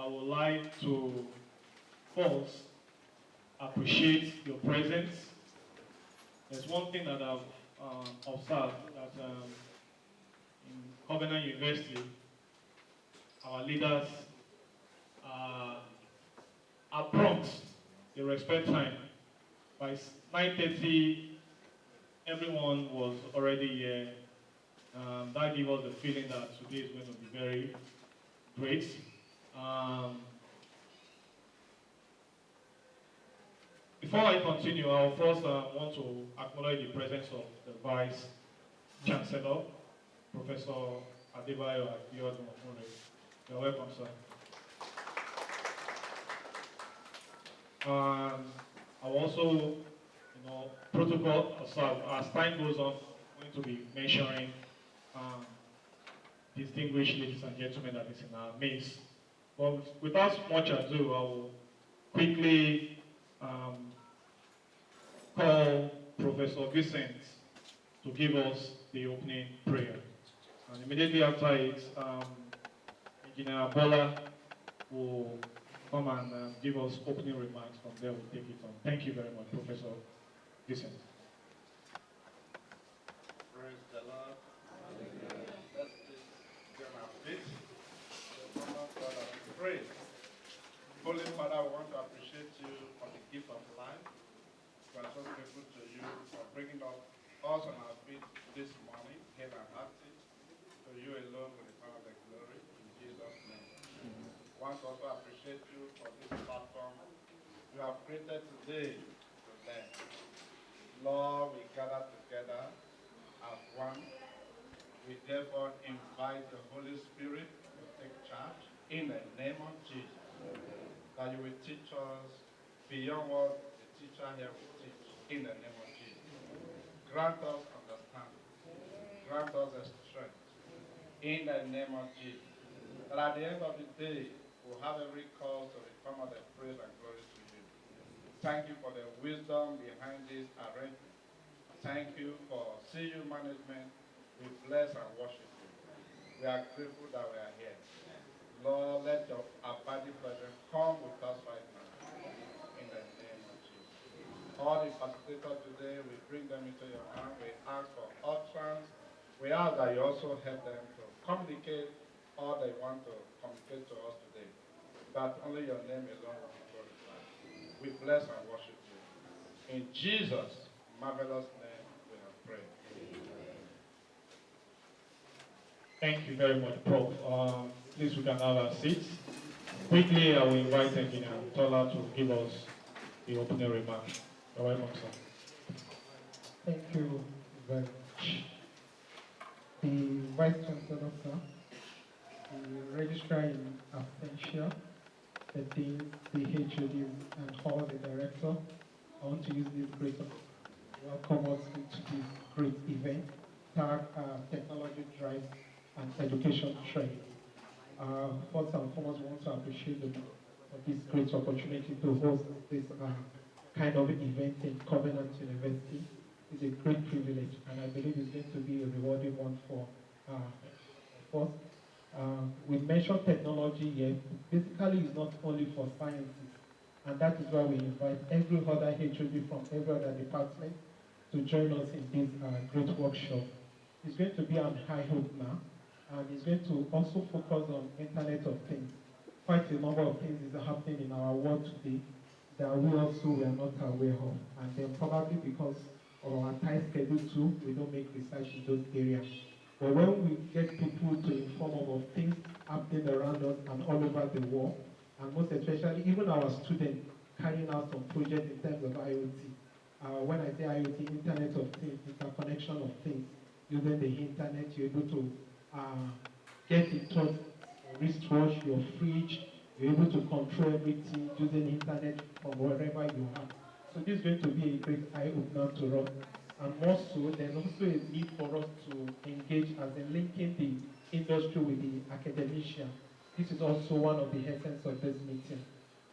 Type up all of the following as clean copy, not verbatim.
I would like to first appreciate your presence. There's one thing that I've observed that in Covenant University, our leaders are prompt. They respect time. By 9:30, everyone was already here. That gave us the feeling that today is going to be very great. Before I continue, I will first want to acknowledge the presence of the Vice Chancellor, Professor Adebayo Abiodun. You're welcome, sir. I will also, protocol aside, as time goes on, I'm going to be mentioning distinguished ladies and gentlemen that is in our midst. But without much ado, I will quickly call Professor Vincent to give us the opening prayer. And immediately after it, Engineer Bola will come and give us opening remarks. From there, we'll take it on. Thank you very much, Professor Vincent. Praise the Lord. Let's please get our feet. God, I pray. Holy Father, we want to appreciate you for the gift of life. We are so grateful to you for bringing us on our feet this morning, here and active. To you alone with the power of the glory, in Jesus' name. We want to also appreciate you for this platform you have created today to learn. Lord, we gather together as one. We therefore invite the Holy Spirit to take charge in the name of Jesus. That you will teach us beyond what the teacher here will teach in the name of Jesus. Grant us understanding. Grant us a strength in the name of Jesus. That at the end of the day, we'll have every cause to return all the praise and glory to you. Thank you for the wisdom behind this arrangement. Thank you for CU management. We bless and worship you. We are grateful that we are here. Lord, let your abiding presence come with us right now. In the name of Jesus. All the participators today, we bring them into your hand. We ask for utterance. We ask that you also help them to communicate all they want to communicate to us today. That only your name alone will be glorified. We bless and worship you. In Jesus' marvelous name, we have prayed. Thank you very much, Prof. Please, we can have our seats. Quickly, I will invite Engineer Tola to give us the opening remarks. You're welcome, sir. Thank you very much. The Vice Chancellor, sir, the Registrar in Absentia, the Dean, the HOD, and all the Director, I want to use this great welcome us into this great event, Technology Drive and Education Training. First and foremost, we want to appreciate for this great opportunity to host this kind of event in Covenant University. It's a great privilege, and I believe it's going to be a rewarding one for us. We mentioned technology here. Basically, it's not only for sciences, and that is why we invite every other HOD from every other department to join us in this great workshop. It's going to be an eye-opener, and it's going to also focus on Internet of Things. Quite a number of things is happening in our world today that we also were not aware of, and then probably because of our tight schedule too, we don't make research in those areas. But when we get people to inform of things happening around us and all over the world, and most especially even our students carrying out some projects in terms of IoT. When I say IoT, Internet of Things, interconnection of things, using the internet, you're able to get in touch your wristwatch, your fridge, you're able to control everything using internet from wherever you are. So this is going to be a great eye-opener to us. And more so, there's also a need for us to engage as in linking the industry with the academician. This is also one of the essence of this meeting.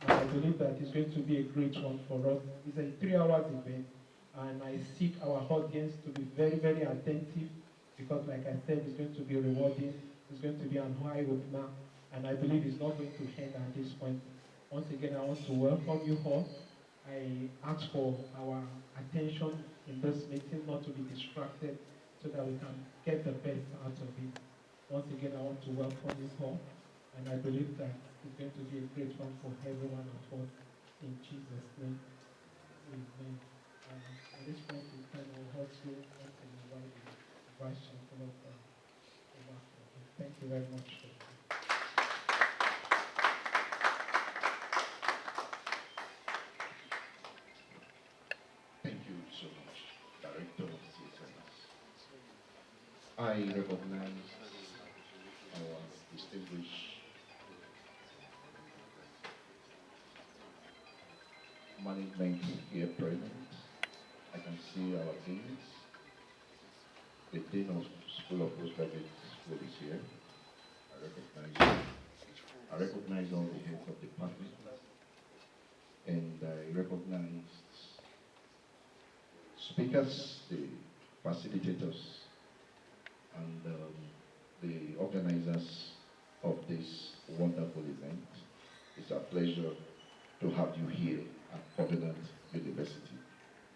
And I believe that it's going to be a great one for us. It's a 3-hour event, and I seek our audience to be very, very attentive because, like I said, it's going to be rewarding. It's going to be an eye-opener. And I believe it's not going to end at this point. Once again, I want to welcome you all. I ask for our attention in this meeting, not to be distracted, so that we can get the best out of it. Once again, I want to welcome you all, and I believe that it's going to be a great one for every one of us. In Jesus' name, amen. At this point in time, I'll also want to invite the Vice Chancellor from the Workshop. Thank you very much. Thank you so much, Director of CSIS. I recognize our distinguished management here present. I can see our deans. The Dean of School of Postgraduate School is here. I recognize all the heads of departments, and I recognize speakers, the facilitators, and the organizers of this wonderful event. It's a pleasure to have you here at Covenant University,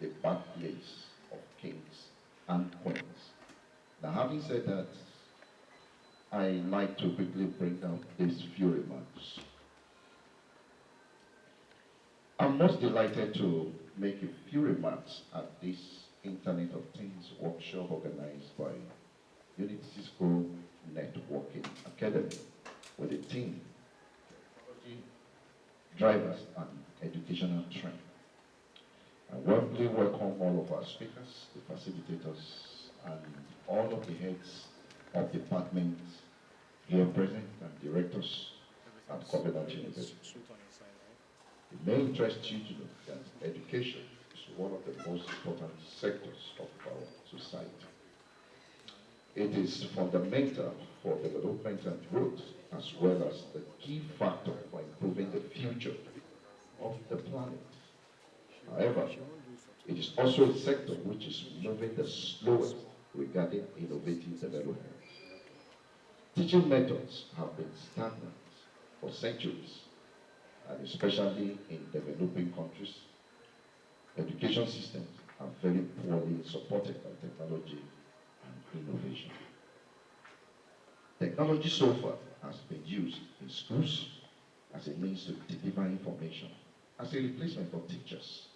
the birthplace of kings and queens. Now, having said that, I like to quickly bring out these few remarks. I'm most delighted to make a few remarks at this Internet of Things workshop organized by Cisco Networking Academy with a team, technology, drivers, and educational training. I warmly welcome all of our speakers, the facilitators, and all of the heads of departments here present and directors at Covenant University. It may interest you to know that education is one of the most important sectors of our society. It is fundamental for development and growth, as well as the key factor for improving the future of the planet. However, it is also a sector which is moving the slowest regarding innovative development. Teaching methods have been stagnant for centuries, and especially in developing countries, education systems are very poorly supported by technology and innovation. Technology so far has been used in schools as a means to deliver information, as a replacement for teachers.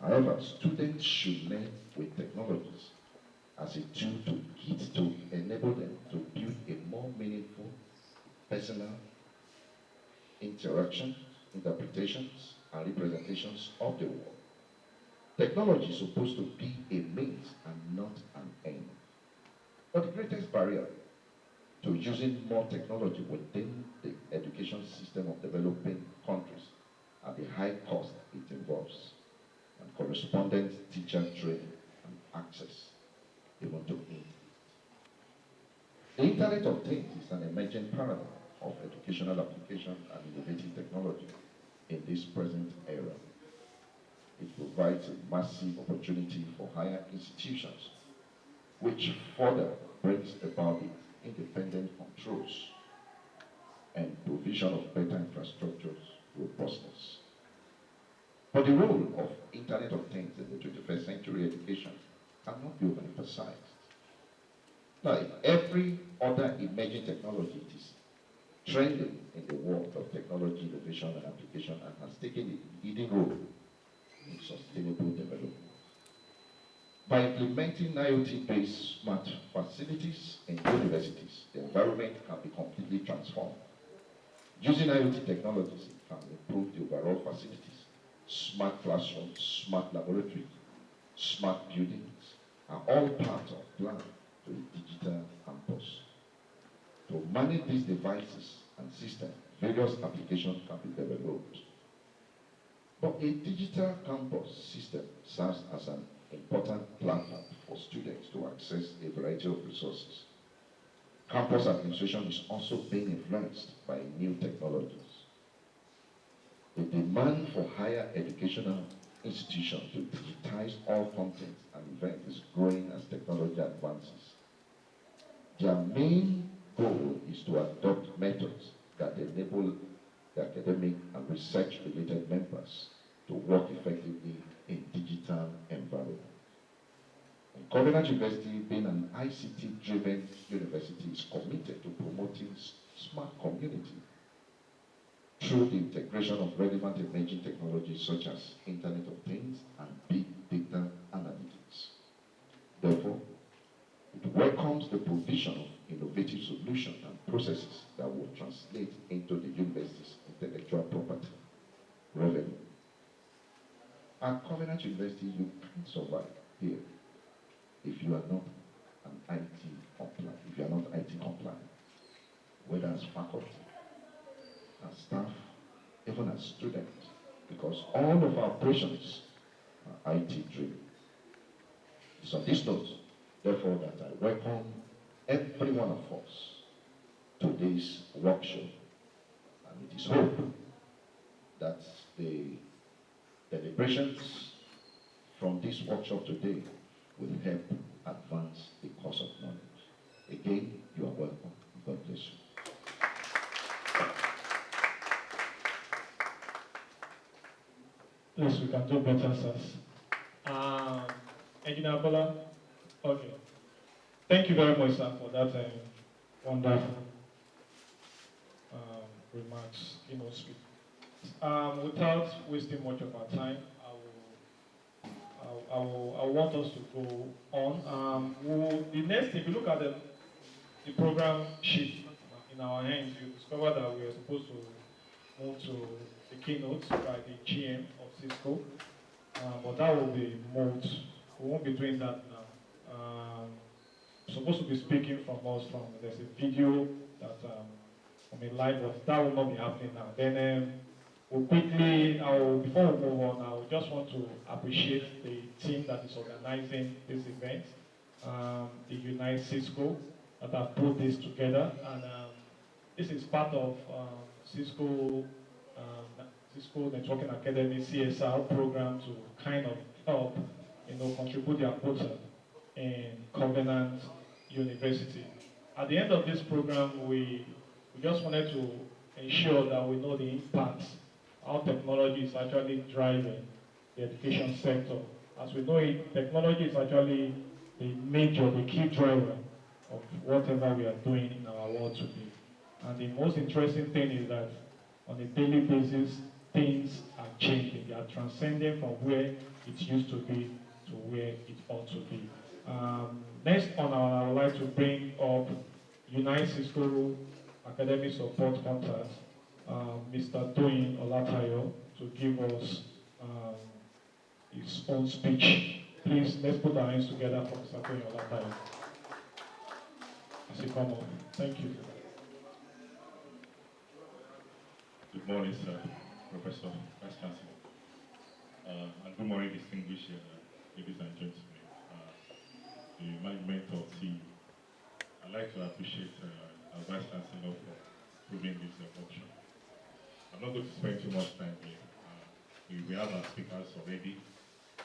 However, students should learn with technologies as a tool to enable them to build a more meaningful, personal interactions, interpretations, and representations of the world. Technology is supposed to be a means and not an end. But the greatest barrier to using more technology within the education system of developing countries are the high cost it involves, and correspondent teacher training and access even to it. The Internet of Things is an emerging paradigm of educational application and innovative technology in this present era. It provides a massive opportunity for higher institutions, which further brings about the independent controls and provision of better infrastructure's robustness. But the role of Internet of Things in the 21st century education cannot be overemphasized. Now, every other emerging technology is trending in the world of technology, innovation, and application, and has taken a leading role in sustainable development. By implementing IoT-based smart facilities in universities, the environment can be completely transformed. Using IoT technologies can improve the overall facilities. Smart classrooms, smart laboratories, smart buildings are all part of plan to a digital campus. To manage these devices and systems, various applications can be developed. But a digital campus system serves as an important platform for students to access a variety of resources. Campus administration is also being influenced by new technologies. The demand for higher educational institutions to digitize all content and events is growing as technology advances. Their main goal is to adopt methods that enable the academic and research-related members to work effectively in digital environment. And Covenant University, being an ICT-driven university, is committed to promoting smart community through the integration of relevant emerging technologies such as Internet of Things and big data analytics. Therefore, it welcomes the provision of innovative solutions and processes that will translate into the university's intellectual property revenue. At Covenant University, you can't survive here if you are not an IT compliant, if you are not IT compliant, whether as faculty, as staff, even as students, because all of our operations are IT driven. It's on this note, therefore, that I welcome every one of us to this workshop, and it is hope that the deliberations from this workshop today will help advance the cause of knowledge. Again, you are welcome. God bless you. Please, we can do better, sirs. Engineer Bola, okay. Thank you very much, sir, for that wonderful remarks, speak. Without wasting much of our time, I want us to go on. The next thing, if you look at the program sheet in our hands, you discover that we are supposed to move to the keynotes by the GM of Cisco, but that will be moved. We won't be doing that now. Supposed to be speaking from us there's a video that live, but that will not be happening now. Then we'll quickly, before we move on, I just want to appreciate the team that is organizing this event, the Unite Cisco, that have put this together, and this is part of Cisco Networking Academy CSR program to kind of help, contribute their quota in Covenant University. At the end of this program, we just wanted to ensure that we know the impact, how technology is actually driving the education sector. As we know it, technology is actually the key driver of whatever we are doing in our world today. And the most interesting thing is that on a daily basis, things are changing. They are transcending from where it used to be to where it ought to be. Next on I would like to bring up Unite Cisco Academic Support Contact, Mr. Toyin Olatayo, to give us his own speech. Please, let's put our hands together for Mr. Toyin Olatayo. As you come up. Thank you. Good morning, sir, Professor, Vice Chancellor. And good morning, distinguished ladies and gentlemen, the management of CU. I'd like to appreciate our Vice Chancellor for approving this workshop. I'm not going to spend too much time here. We have our speakers already,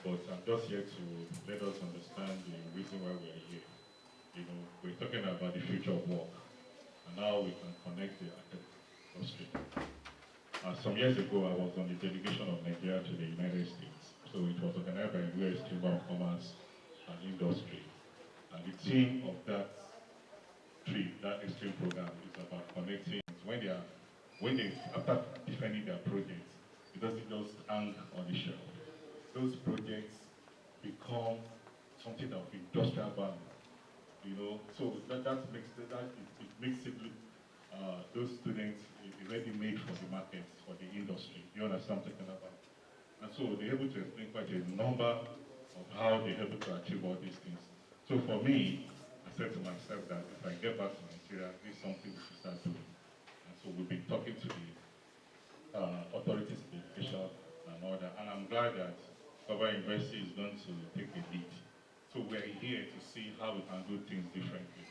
but I'm just here to let us understand the reason why we are here. We're talking about the future of work and how we can connect the academic industry. Some years ago, I was on the delegation of Nigeria to the United States. So it was organized by the US Chamber of Commerce and Industry. And the theme of that trip, that exchange program, is about connecting. When they after defending their projects, it doesn't just hang on the shelf. Those projects become something of industrial value. So that makes it look those students already made for the market, for the industry. You understand what I'm talking about? And so they're able to explain quite a number of how they're able to achieve all these things. So for me, I said to myself that if I get back to Nigeria, this is something we should start doing. And so we've been talking to the authorities in education and all that. And I'm glad that Covenant University is going to take the lead. So we're here to see how we can do things differently.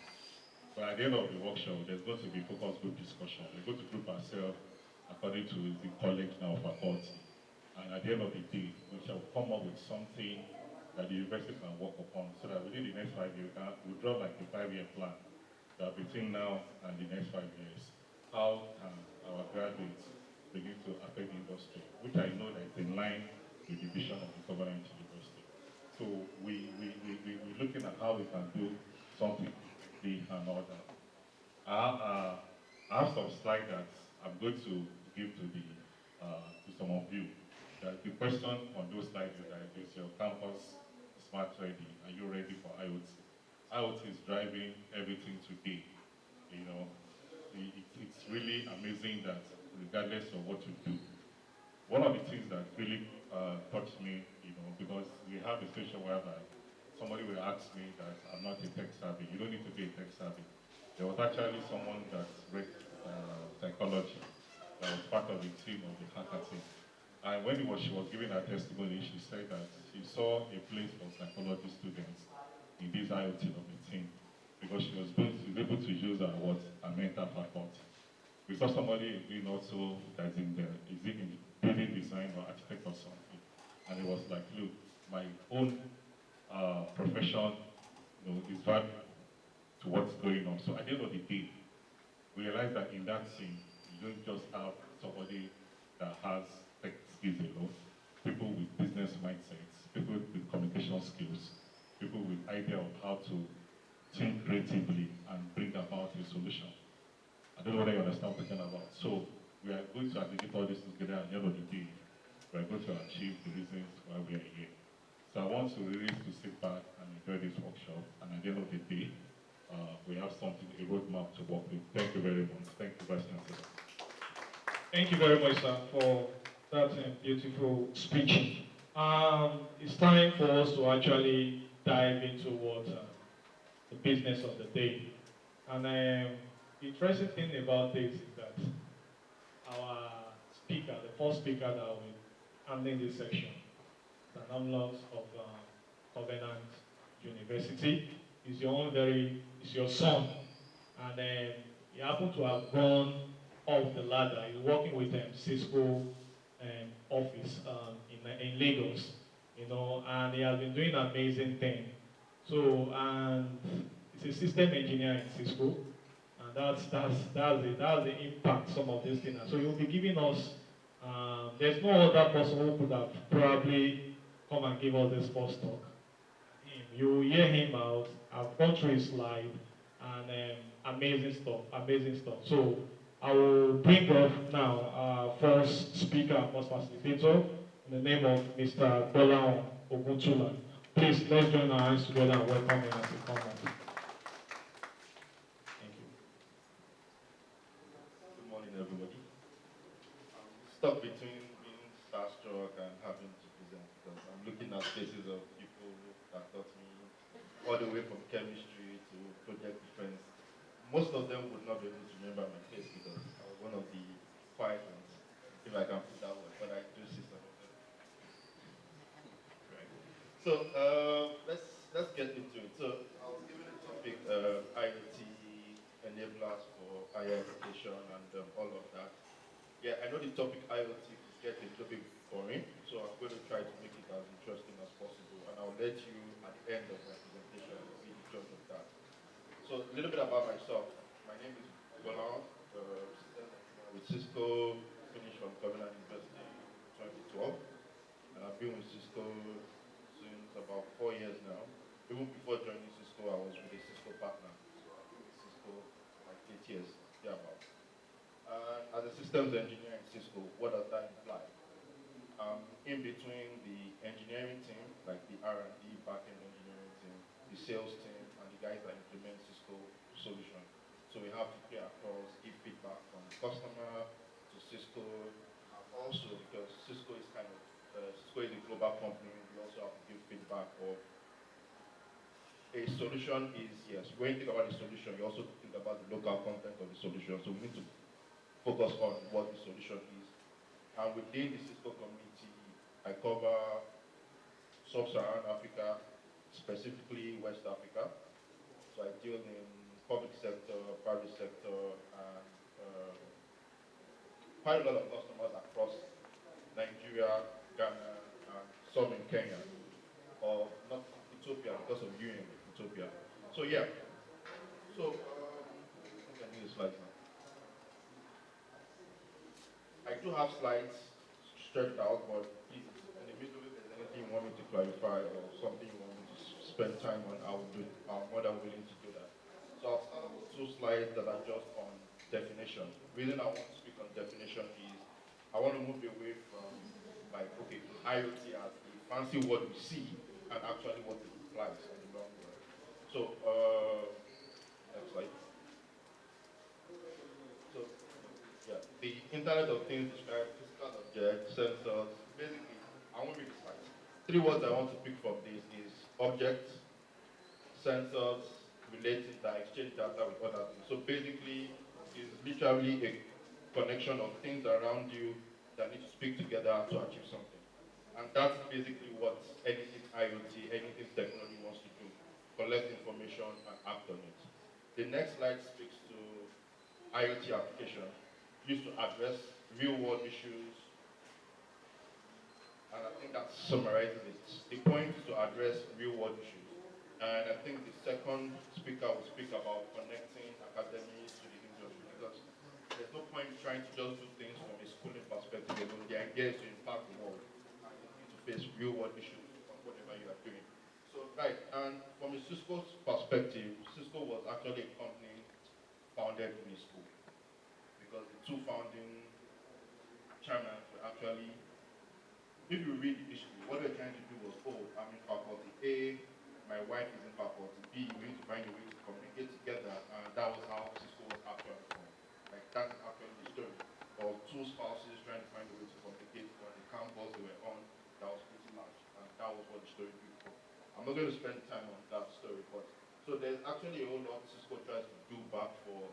But at the end of the workshop, there's going to be focus group discussion. We're going to group ourselves according to the college now faculty. And at the end of the day, we shall come up with something that the university can work upon so that within the next 5 years, we'll draw like a 5-year plan that between now and the next 5 years, how can our graduates begin to affect the industry, which I know that is in line with the vision of the government university. So we're looking at how we can do something differently and all that. I have some slides that I'm going to give to some of you. The question on those slides is that is your campus smart ready? Are you ready for IoT? IoT is driving everything today. You know, it's really amazing that regardless of what you do, one of the things that really touched me, you know, because we have a situation whereby somebody will ask me that I'm not a tech savvy. You don't need to be a tech savvy. There was actually someone that read psychology that was part of the team of the hacker team. And when she was giving her testimony, she said that she saw a place for psychology students in this IoT of the team because she was able to use her mental faculty. We saw somebody doing also that's is it in building design or architect or something. And it was like, look, my own profession, you know, is valuable to what's going on. So at the end of the day, we realize that in that scene, you don't just have somebody that has tech skills alone, people with business mindsets, people with communication skills, people with idea of how to think creatively and bring about a solution. I don't know whether you understand what I'm talking about. So we are going to aggregate all this together at the end of the day. We are going to achieve the reasons why we are here. So I want to really to sit back and enjoy this workshop. And at the end of the day, we have something, a roadmap to work with. Thank you very much. Thank you, Vice Chancellor. Thank you very much, sir, for that beautiful speech. It's time for us to actually dive into what the business of the day. And the interesting thing about this is that our speaker, the first speaker that will be handling this section, is an alumnus of Covenant University. Is your son, and he happened to have gone up the ladder. He's working with Cisco office in Lagos, you know, and he has been doing an amazing thing. So, and he's a system engineer in Cisco, and that's the impact some of these things. So he'll be giving us. There's no other person who could have probably come and give us this first talk. You hear him out. I've gone through his slide, and amazing stuff. So I will bring up now our first speaker, first facilitator, in the name of Mr. Bola Oguntula. Please, let's join our hands together and welcome him as he comes up. Thank you. Good morning, everybody. I'm stuck between being starstruck and having to present because I'm looking at faces of people that taught me all the way from chemistry to project defense. Most of them would not be able to remember my face because I was one of the quiet ones, if I can put that word, but I do see some of them. Right. So let's get into it. So I was given a topic, IoT enablers for higher education and all of that. Yeah, I know the topic IoT could get a little bit boring, so I'm going to try to make it as interesting as possible, and I'll let you, at the end of my presentation, be the judge of that. So a little bit about myself. My name is Bolan, systems engineer with Cisco, finished from Covenant University in 2012, and I've been with Cisco since about 4 years now. Even before joining Cisco, I was with a Cisco partner, so I've been with Cisco for like 8 years, thereabouts. As a systems engineer in Cisco, what does that imply? In between the engineering team, like the R&D, backend engineering team, the sales team, and the guys that implement Cisco solution. So we have to play across, give feedback from customer to Cisco, and also because Cisco is Cisco is a global company, we also have to give feedback of a solution is, yes, when you think about the solution, you also think about the local content of the solution. So we need to focus on what the solution is. And within the Cisco community, I cover sub-Saharan Africa, specifically West Africa. So I deal in public sector, private sector, and quite a lot of customers across Nigeria, Ghana, and some in Kenya, or not Ethiopia because of Union, Ethiopia. So yeah, so I think I need the slides now. do have slides stretched out, but please, in the middle, if there's anything you want me to clarify or something you want me to spend time on, I will do it. I'm more than willing to do that. So I'll start off with 2 slides that are just on definition. The reason I want to speak on definition is I want to move away from like, okay, IoT as the fancy word we see and actually what it implies in the long run. So, next slide. So, yeah, the Internet of Things describes physical objects, sensors. Basically, I won't read the slides. 3 words I want to pick from this is objects, sensors, relating that exchange data with other things. So basically, it's literally a connection of things around you that need to speak together to achieve something. And that's basically what anything IoT, anything technology wants to do: collect information and act on it. The next slide speaks to IoT application used to address real-world issues, and I think that summarizes it. The point is to address real-world issues. And I think the second speaker will speak about connecting academies to the industry, because there's no point trying to just do things from a schooling perspective alone. The idea is to impact the world and you need to face real-world issues on whatever you are doing. So, right, and from a Cisco's perspective, Cisco was actually a company founded in a school, because the 2 founding chairmen were actually, if you read the history, what they're trying to do was, oh, I'm in faculty A, my wife is in faculty B, we need to find a way to communicate together, and that was how Cisco was actually formed. Like, that's actually the story of 2 spouses trying to find a way to communicate on the campus they were on that was pretty large, and that was what the story built for. I'm not going to spend time on that story, but so there's actually a whole lot Cisco tries to do back for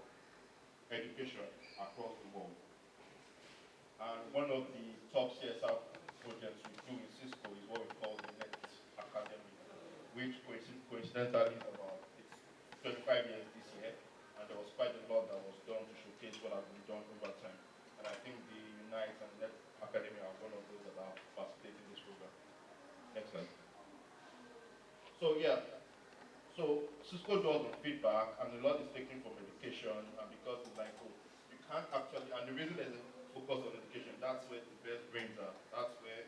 education across the world. And one of the top CSR projects we do in Cisco is what we call the Next Academy, which coincidentally is about, it's 25 years this year, and there was quite a lot that was done to showcase what has been done over time. And I think the Unite and Next Academy are one of those that are participating in this program. Next slide. So yeah, so Cisco does on feedback, and a lot is taken from education, and because it's like, oh, you can't actually, and the reason there's a focus on education, that's where the best brains are. That's where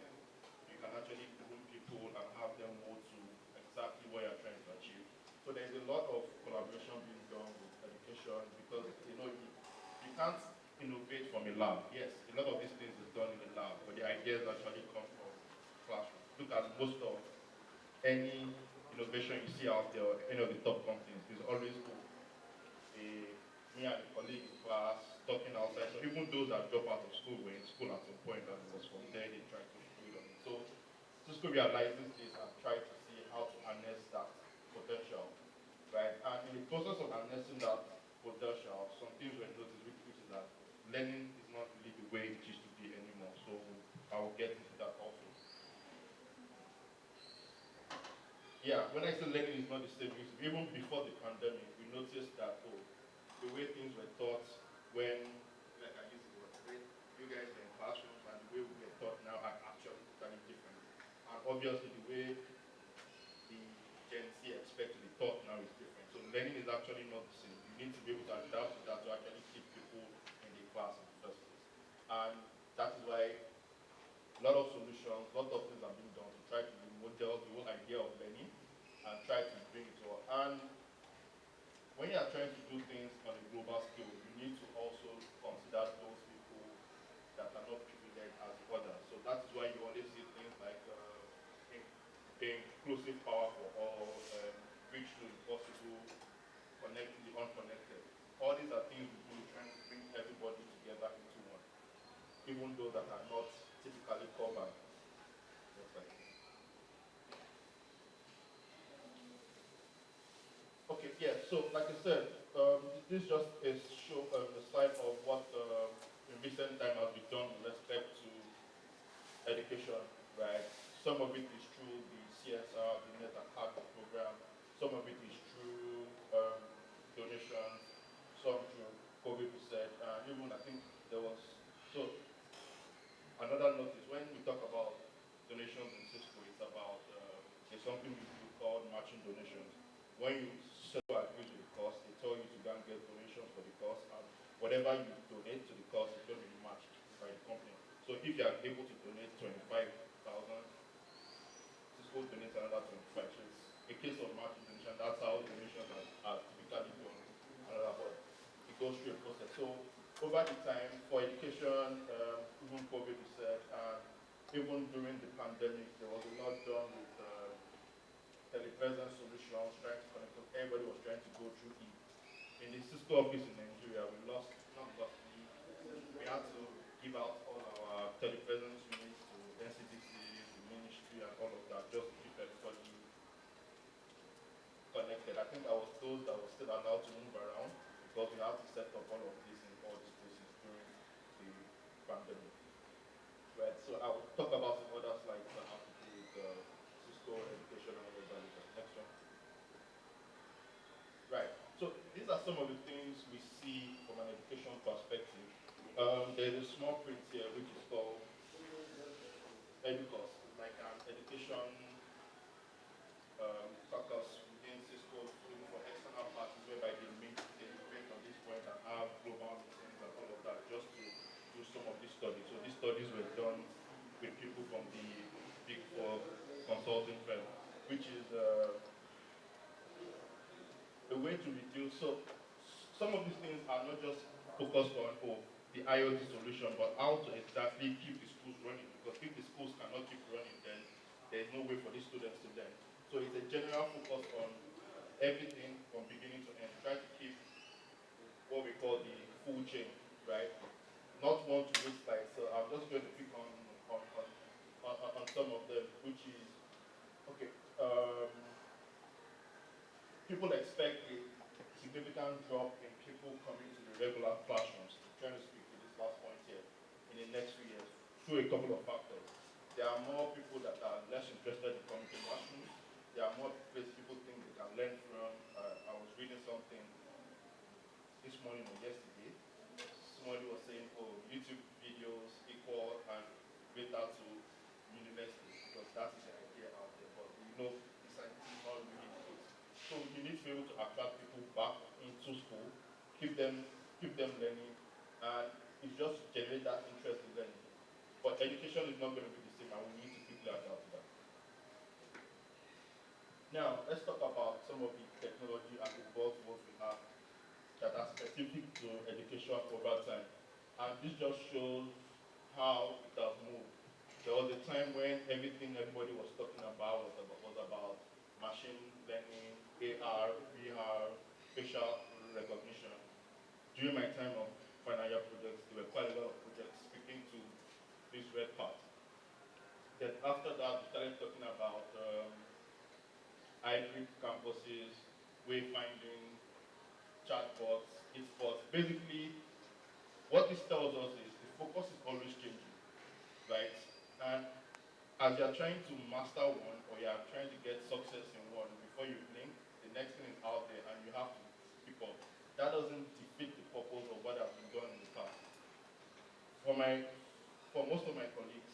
you can actually groom people and have them move to exactly what you're trying to achieve. So there's a lot of collaboration being done with education, because you can't innovate from a lab. Yes, a lot of these things is done in a lab, but the ideas actually come from classroom. Look at most of any innovation you see out there, any of the top companies, there's always me and a colleague in class talking outside. So even those that drop out of school were in school at some point, and it was from there they tried to build on it. So Cisco realizes this and tries to see how to harness that potential, right? And in the process of harnessing that potential, some things were noticed, which is that learning is not really the way it used to be anymore. So I will get into that also. Yeah, when I say learning is not the same, even before the pandemic, we noticed that, oh, the way things were taught when, like I used the word, when you guys were in classrooms and the way we get taught now are actually totally different. And obviously the way the Gen Z expect to be taught now is different. So learning is actually not the same. You need to be able to adapt to that to actually keep people in the class in the first place. And that is why a lot of solutions, a lot of things are being done to try to remodel the whole idea of learning and try to bring it to us. And when you are trying to do things on a global scale, you need to also consider those people that are not privileged as others. So that is why you always see things like inclusive power for all, reach to impossible, connecting the unconnected. All these are things we do trying to bring everybody together into one, even those that are not typically covered. Okay, yeah, so like I said, this just is a slide of what in recent time has been done with respect to education, right? Some of it is through the CSR, the Net and Hack program. Some of it is through donations, some through COVID research, and even I think there was, so another note is when we talk about donations in Cisco, it's about, there's something we do called matching donations. When you settle agree to the cost, they tell you to go and get donations for the cost, and whatever you donate to the cost is going to be matched by the company. if you are able to donate 25,000, Cisco donates another 25. So it's a case of matching donation. That's how donations are typically done. But it goes through a process. So over the time, for education, even COVID research, and even during the pandemic, there was a lot done with telepresence solutions, trying to connect. Everybody was trying to go through it. In the Cisco office in Nigeria, we had to give out all our telepresence units to NCDC, the ministry, and all of that, just to keep everybody connected. I think I was those that were still allowed to move around because we had to set up all of this in all these places during the pandemic. Right, so I'll talk about some other slides that have to do with Cisco education and all of that later. Next one. Right, so these are some of the things we see from an education perspective. There's a small print here which is called EduCourse, like an education caucus within Cisco for external parties whereby they meet on this point and have global meetings and all of that just to do some of these studies. So these studies were done with people from the Big Four consulting firm, which is a way to reduce. So some of these things are not just focused on the IoT solution, but how to exactly keep the schools running. Because if the schools cannot keep running, then there's no way for these students to learn. So it's a general focus on everything from beginning to end. Try to keep what we call the full chain, right? Not one to waste slides. So I'm just going to pick on some of them, which is okay. People expect a significant drop in people coming to the regular classrooms. I'm trying to speak to this last point here in the next few years through a couple of factors. There are more people that are less interested in coming to classrooms. There are more places people think they can learn from. I was reading something this morning or yesterday. Somebody was saying, oh, YouTube videos equal and greater to university because that is the idea out there. But we know it's not really the case. So you need to be able to attract people back into school, keep them learning, and it's just to generate that interest in learning. But education is not going to be the same, and we need to quickly adapt to that. Now, let's talk about some of the technology and the buzzwords we have that are specific to education over time. And this just shows how it has moved. There was a time when everything everybody was talking about was about machine learning, AR, VR, facial recognition. During my time of final year projects, there were quite a lot of projects speaking to this red part. Then after that, we started talking about hybrid campuses, wayfinding, chatbots, esports. Basically, what this tells us is the focus is always changing, right? And as you're trying to master one or you're trying to get success in one, before you blink, the next thing is out there and you have to keep up. That doesn't defeat the purpose of what has been done in the past. For most of my colleagues,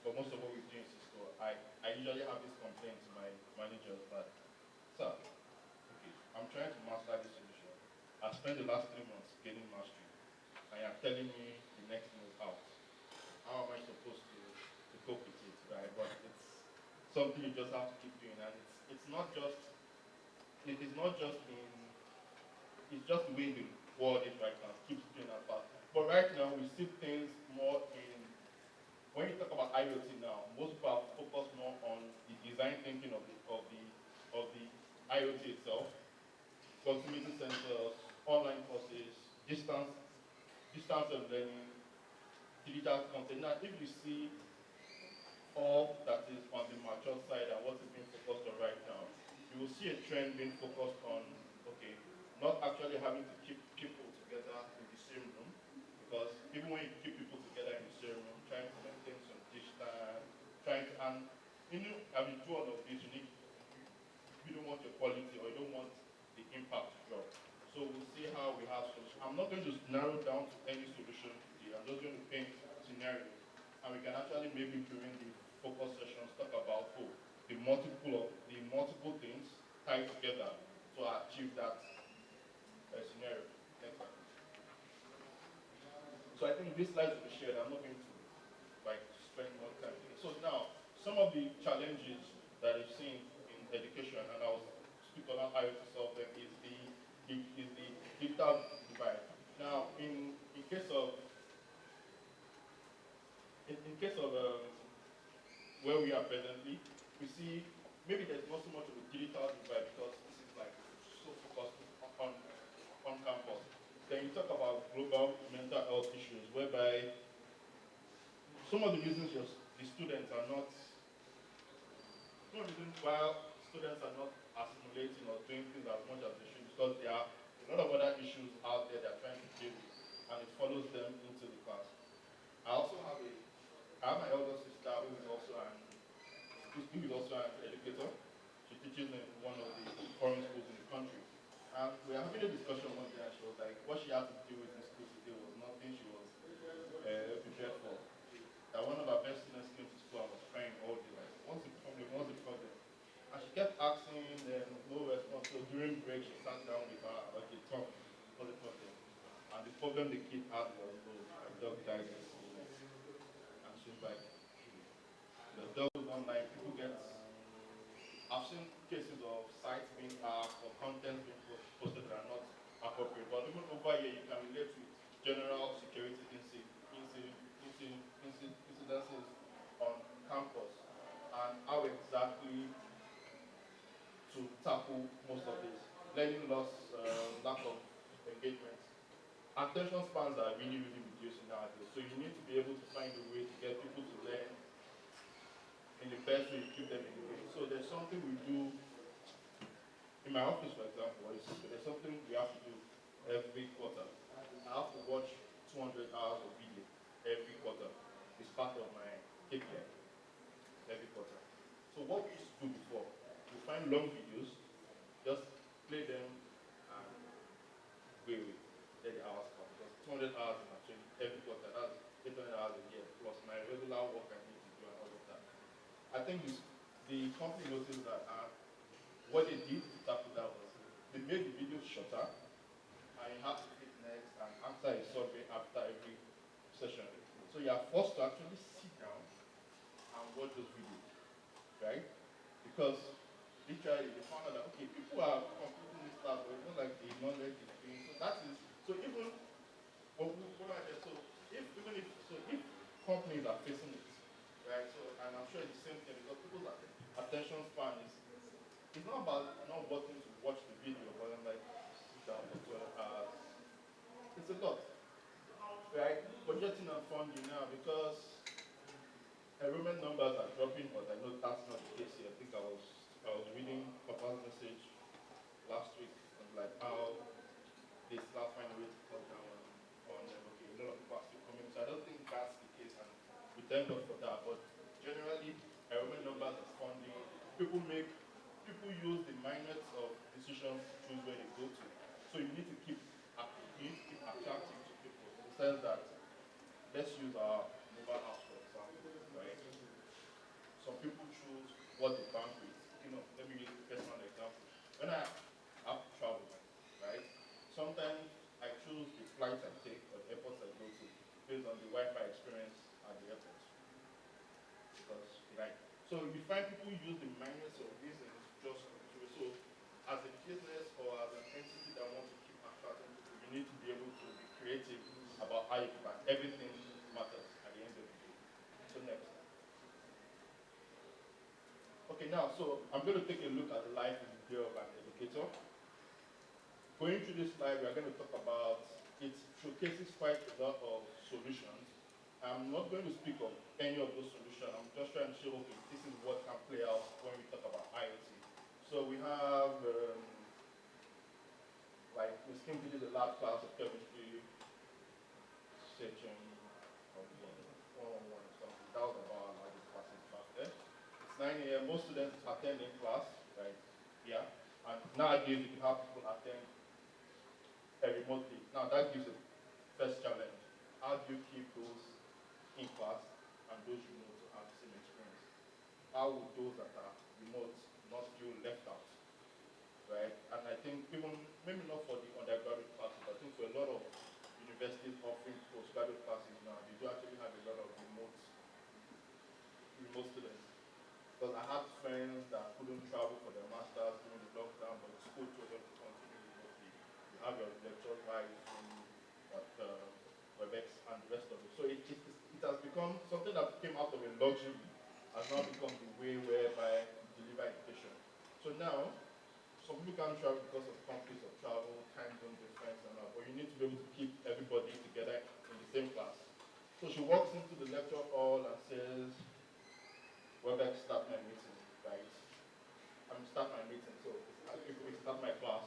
for most of what we do in Cisco, I usually have this complaint to my managers that, sir, okay, I'm trying to master this solution. I spent the last 3 months gaining mastery, and you're telling me the next thing is out. How am I supposed to cope with it, right? But it's something you just have to keep doing, and it's not just it's just the way the world is right now. It keeps doing that part. But right now we see things more in when you talk about IoT now, most people are focused more on the design thinking of the IoT itself, proximity sensors, online courses, distance of learning, digital content. Now, if you see all that is on the mature side and what is being focused on right now, you will see a trend being focused on, okay, not actually having to keep people together in the same room, because even when you keep people together in the same room, trying to maintain some distance, and as you do all of this, you don't want your quality or you don't want the impact to drop. So we'll see how we have solutions. I'm not going to narrow down to any solution today. I'm just going to paint scenarios. And we can actually maybe during the focus sessions talk about the multiple things tied together to achieve that scenario. Next slide. So I think this slide will be shared. I'm not going to like of the challenges that I've seen in education, and I'll speak on how to solve them, is the digital divide. Now, in case of where we are presently, we see maybe there's not so much of a digital divide because this is like so focused on campus. Then you talk about global mental health issues, whereby some of the reasons the students are not, some of the reasons why students are not assimilating or doing things as much as they should, because there are a lot of other issues out there they're trying to deal with, and it follows them into the class. I have my elder sister who is also an educator. She teaches in one of the foreign schools in the country. And we were having a discussion one day, and she was like, what she had to deal with in school today was nothing she was prepared for. That one of our best students came to school and was crying all day, like, what's the problem? What's the problem? And she kept asking, no response. So during break, she sat down with her, okay, talk, what's the problem? And the problem the kid had was, oh, my dog died yesterday. And she's like, the dog was online, people get, I've seen cases of sites being hacked or content being posted that are not appropriate. But even over here, you can relate with general security incidences on campus and how exactly to tackle most of this. Learning loss, lack of engagement. Attention spans are really, really reducing nowadays. So you need to be able to find a way to get people to learn in the best way to keep them engaged. So there's something we do in my office, for example. There's something we have to do every quarter. I have to watch 200 hours of video every quarter. It's part of my KPI every quarter. So what we used to do before, we find long videos, just play them and go away. Let the hours come. Because 200 hours in actually every quarter, that's 800 hours a year, plus my regular work I need to do and all of that. I think the company noticed that what they did to tackle that was they made the videos shorter and you have to click next and answer a survey after every session. So you are forced to actually sit down and watch those videos, right? Because literally they found out that okay, people are completing this class, but it's not like the knowledge is being so that is so even if companies are facing it, right? So and I'm sure it's the same thing because people's attention span is it's not about not wanting to watch the video, but I'm like, sit down for 12 hours. It's a lot, right? Budgeting and funding now because enrollment numbers are dropping, but I know that's not the case here. I think I was reading Papa's message last week on like how they start finding a way to cut down on okay, a lot of people are still coming. So I don't think that's the case, and we thank God for that. But generally, enrollment numbers is funding. People use the minutes of decisions to choose where they go to. So you need to keep attractive to people in the sense that let's use our mobile apps for example, right? Some people choose what they bank with. Let me use a personal example. When I have to travel, right? Sometimes I choose the flights I take or the airports I go to based on the Wi-Fi experience at the airport. Because right. So you find people use the minus of reasons just to so as a business or as an entity that wants to keep attracting people, you need to be able to be creative about how you keep and everything matters at the end of the day. So next. Okay, now so I'm going to take a look at the life in the day of an educator. Going through this slide, we are going to talk about it showcases quite a lot of solutions. I'm not going to speak of any of those solutions. I'm just trying to show, okay, this is what can play out when we talk about IoT. So we have, like, we skimmed through the lab class of chemistry section of the 111 or something. That was about our largest classes back there. It's 9 a.m. Most students attend in class, right? Yeah. And nowadays, you can have people attend remotely. Now that gives a first challenge. How do you keep those in class and those remote to have the same experience? How would those that are remote not feel left out? Right? And I think even maybe not for the undergraduate classes, but I think for a lot of universities offering postgraduate classes now, they do actually have a lot of remote students. become something that came out of a luxury, has now become the way whereby we deliver education. So now, some people can't travel because of conflicts of travel, time zone difference, and all, but you need to be able to keep everybody together in the same class. So she walks into the lecture hall and says, "Webex, start my meeting," right? Start my meeting. So if we start my class,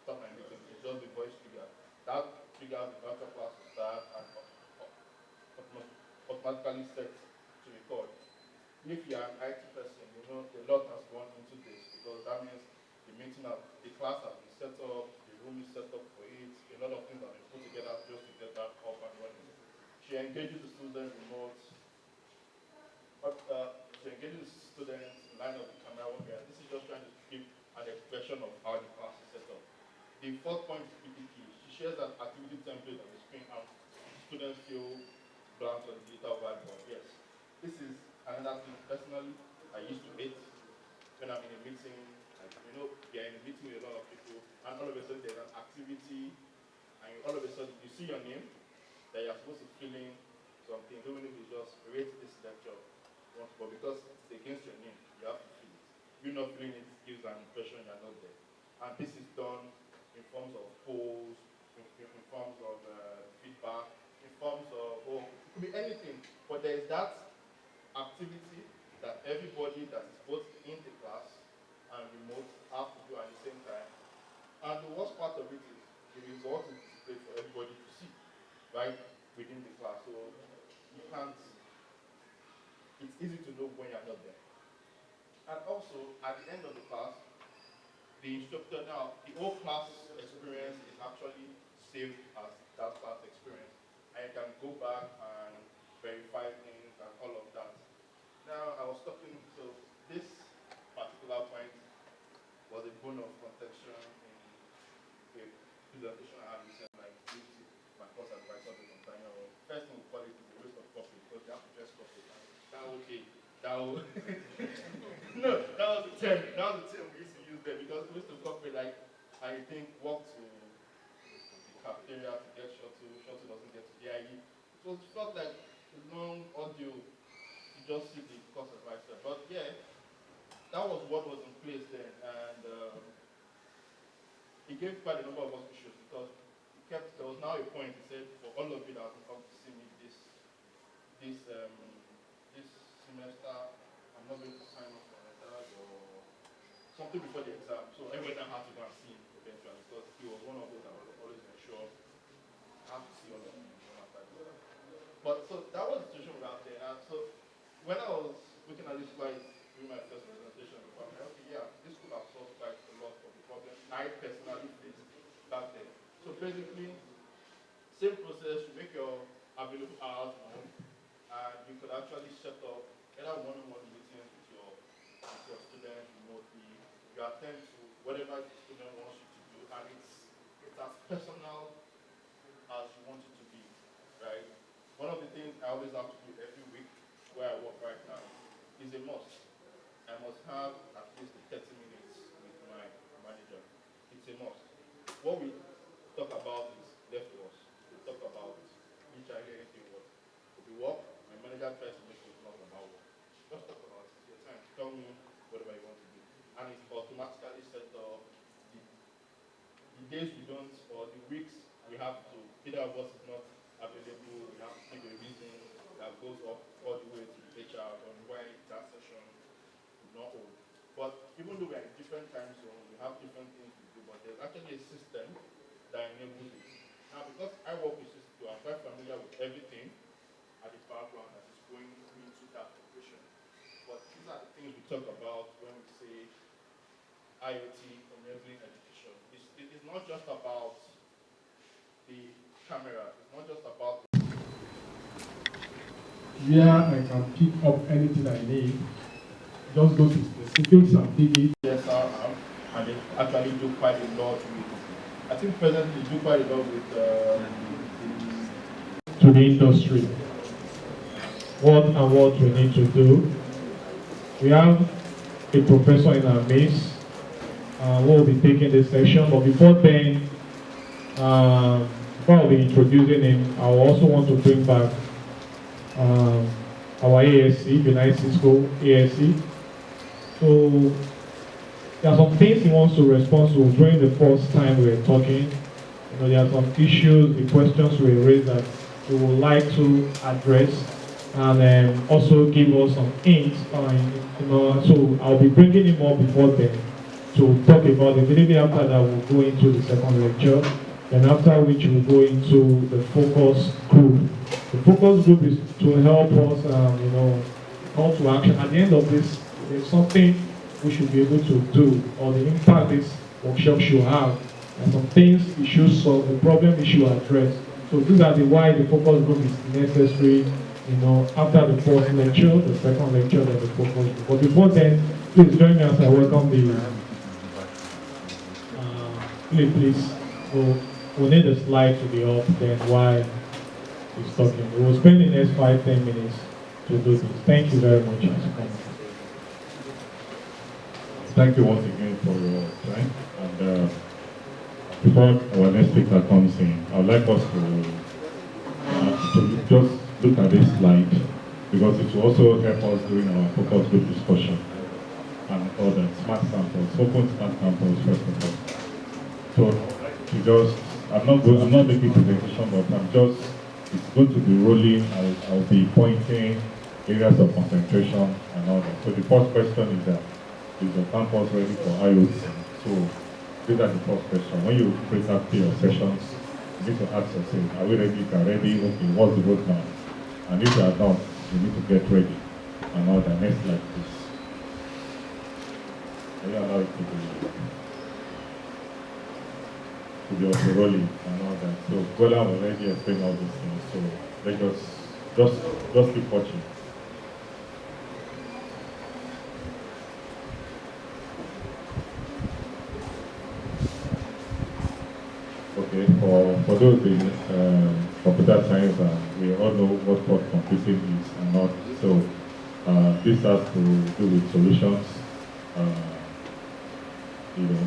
start my meeting, it's just the voice trigger. That triggers the virtual class to start and automatically set to record. If you are an IT person, you know a lot has gone into this because that means the class has been set up, the room is set up for it, a lot of things have been put together just to get that up and running. She engages the students remote, she engages the students, line up the camera. Okay, this is just trying to give an expression of how the class is set up. The fourth point is pretty key. She shares an activity template on the screen and students feel blank on the digital whiteboard. Yes, this is another thing personally I used to hate when I'm in a meeting. Like, you're in a meeting with a lot of people, and all of a sudden there's an activity, and all of a sudden you see your name that you're supposed to fill in something. Even if it's just rate this lecture, but because it's against your name, you have to fill it. You not filling it gives an impression you're not there. And this is done in forms of polls, in forms of feedback, in forms of, it could be anything, but there is that activity that everybody that is both in the class and remote have to do at the same time. And the worst part of it is the result is displayed for everybody to see, right, within the class. So you can't, it's easy to know when you're not there. And also, at the end of the class, the instructor now, the whole class experience is actually saved as that class experience. And you can go back and verify things and all of that. Now, I was talking, so this particular point was a bone of contention in a presentation I had recently, like my course advisor at the companion. First thing we call it is a waste of coffee because you have to dress coffee. That okay. No, that was the term we used to use there because we used to copy like I think walk to the cafeteria to get shuttle doesn't get to the IE. So it felt like a long audio to just see the course advisor. But yeah, that was what was in place then, and it gave quite a number of us issues because there was now a point he said for all of you that have come to see me this semester, I'm not going to sign up for letters or something before the exam. So everyone had to go and see him eventually because he was one of those that was always ensure I have to see all of them one after the other. But so that was the situation we had there. And so when I was looking at this slide during my first presentation, I was like, okay, yeah, this could have solved quite a lot of the problems I personally faced back then. So basically, same process, you make your available hours known, and you could actually set up either one-on-one meetings with your students remotely. You attend to whatever the student wants you to do, and it's as personal as you want it to be, right? One of the things I always have to do every week where I work right now is a must. I must have at least 30 minutes with my manager. It's a must. What we talk about is left to us. We talk about literally anything work. If we work, my manager tries to make it not about work. Just talk about it. It's your time. Tell me whatever you want to do. And it's automatically set up. The days we don't, or the weeks we have to, either of us is not available, we have to give a reason that goes up all the way to the HR on why that session is not hold. But even though we are in different time zones, we have different things to do, but there's actually a system that enables it. Now, because I work with Cisco, I'm quite familiar with everything at the background that is going into that operation. But these are the things we talk about when we say IoT enabling education. It's not just about the camera, it's not just about Where I can pick up anything I need, just go to specifics and pick it. CSR and they actually do quite a lot with, I think presently they do quite a lot with to the industry. What we need to do. We have a professor in our midst who will be taking this session, but before then, before I'll be introducing him, I also want to bring back our ASC, United Cisco ASC. So there are some things he wants to respond to during the first time we were talking. You know, there are some issues, the questions we raised that we would like to address, and also give us some hints on, you know, so I'll be bringing him up before then to talk about it. Immediately after that, we'll go into the second lecture, and after which we'll go into the focus group. The focus group is to help us, you know, call to action. At the end of this, there's something we should be able to do, or the impact this workshop should have, and some things it should solve, the problem it should address. So these are the why the focus group is necessary, you know, after the first lecture, the second lecture, then the focus group. But before then, please join me as I welcome the, please. We'll need a slide to be up, then why he's talking. We will spend the next 5-10 minutes to do this. Thank you very much. Thank you once again for your time. And before our next speaker comes in, I would like us to just look at this slide, because it will also help us during our focus group discussion and all the smart samples, open smart samples first of all. So to just, I'm not making presentation, but it's going to be rolling. I'll be pointing areas of concentration and all that. So the first question is that, is the campus ready for IoT? So these are the first question. When you print out your sessions, you need to ask yourself, are we ready? If you are ready, okay, what's the roadmap? And if you are not, you need to get ready. And all that. Next slide, please. Can you allow it to be also rolling and all that? So Gola will already explain all these things. So let's just keep watching. Okay, for those in computer science, we all know what computing is and not. So this has to do with solutions, you know.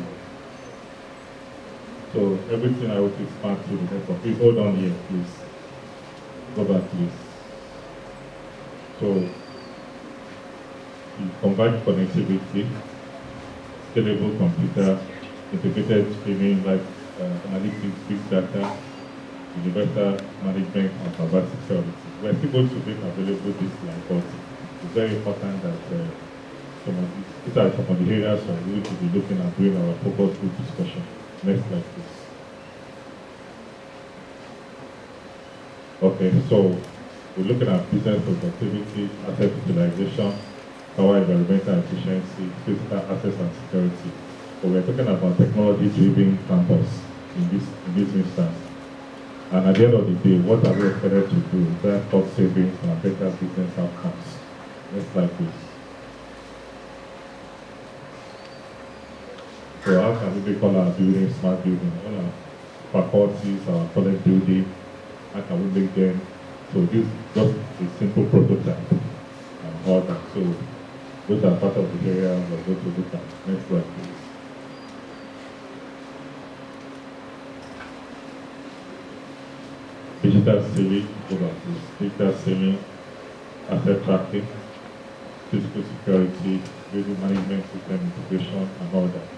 So everything I would expand to the network. Please hold on here, please. Go back, please. So converged connectivity, scalable computer, integrated streaming like analytics, big data, universal management, and cyber security. We are still going to make available this slide, but it's very important that these are some of the areas we will be looking at during our focus group discussion. Next slide, please. Okay, so we're looking at business productivity, asset utilization, power environmental efficiency, physical access and security. So we're talking about technology-driven campus in this instance. And at the end of the day, what are we expected to do? Better cost savings and better business outcomes. Next slide, please. So how can we call our building smart building? All our faculties, our college building, how can we make them? So this is just a simple prototype and all that. So those are part of the area we're going to look at. Next slide, please. Digital ceiling, digital ceiling, asset tracking, physical security, building management system integration, and all that.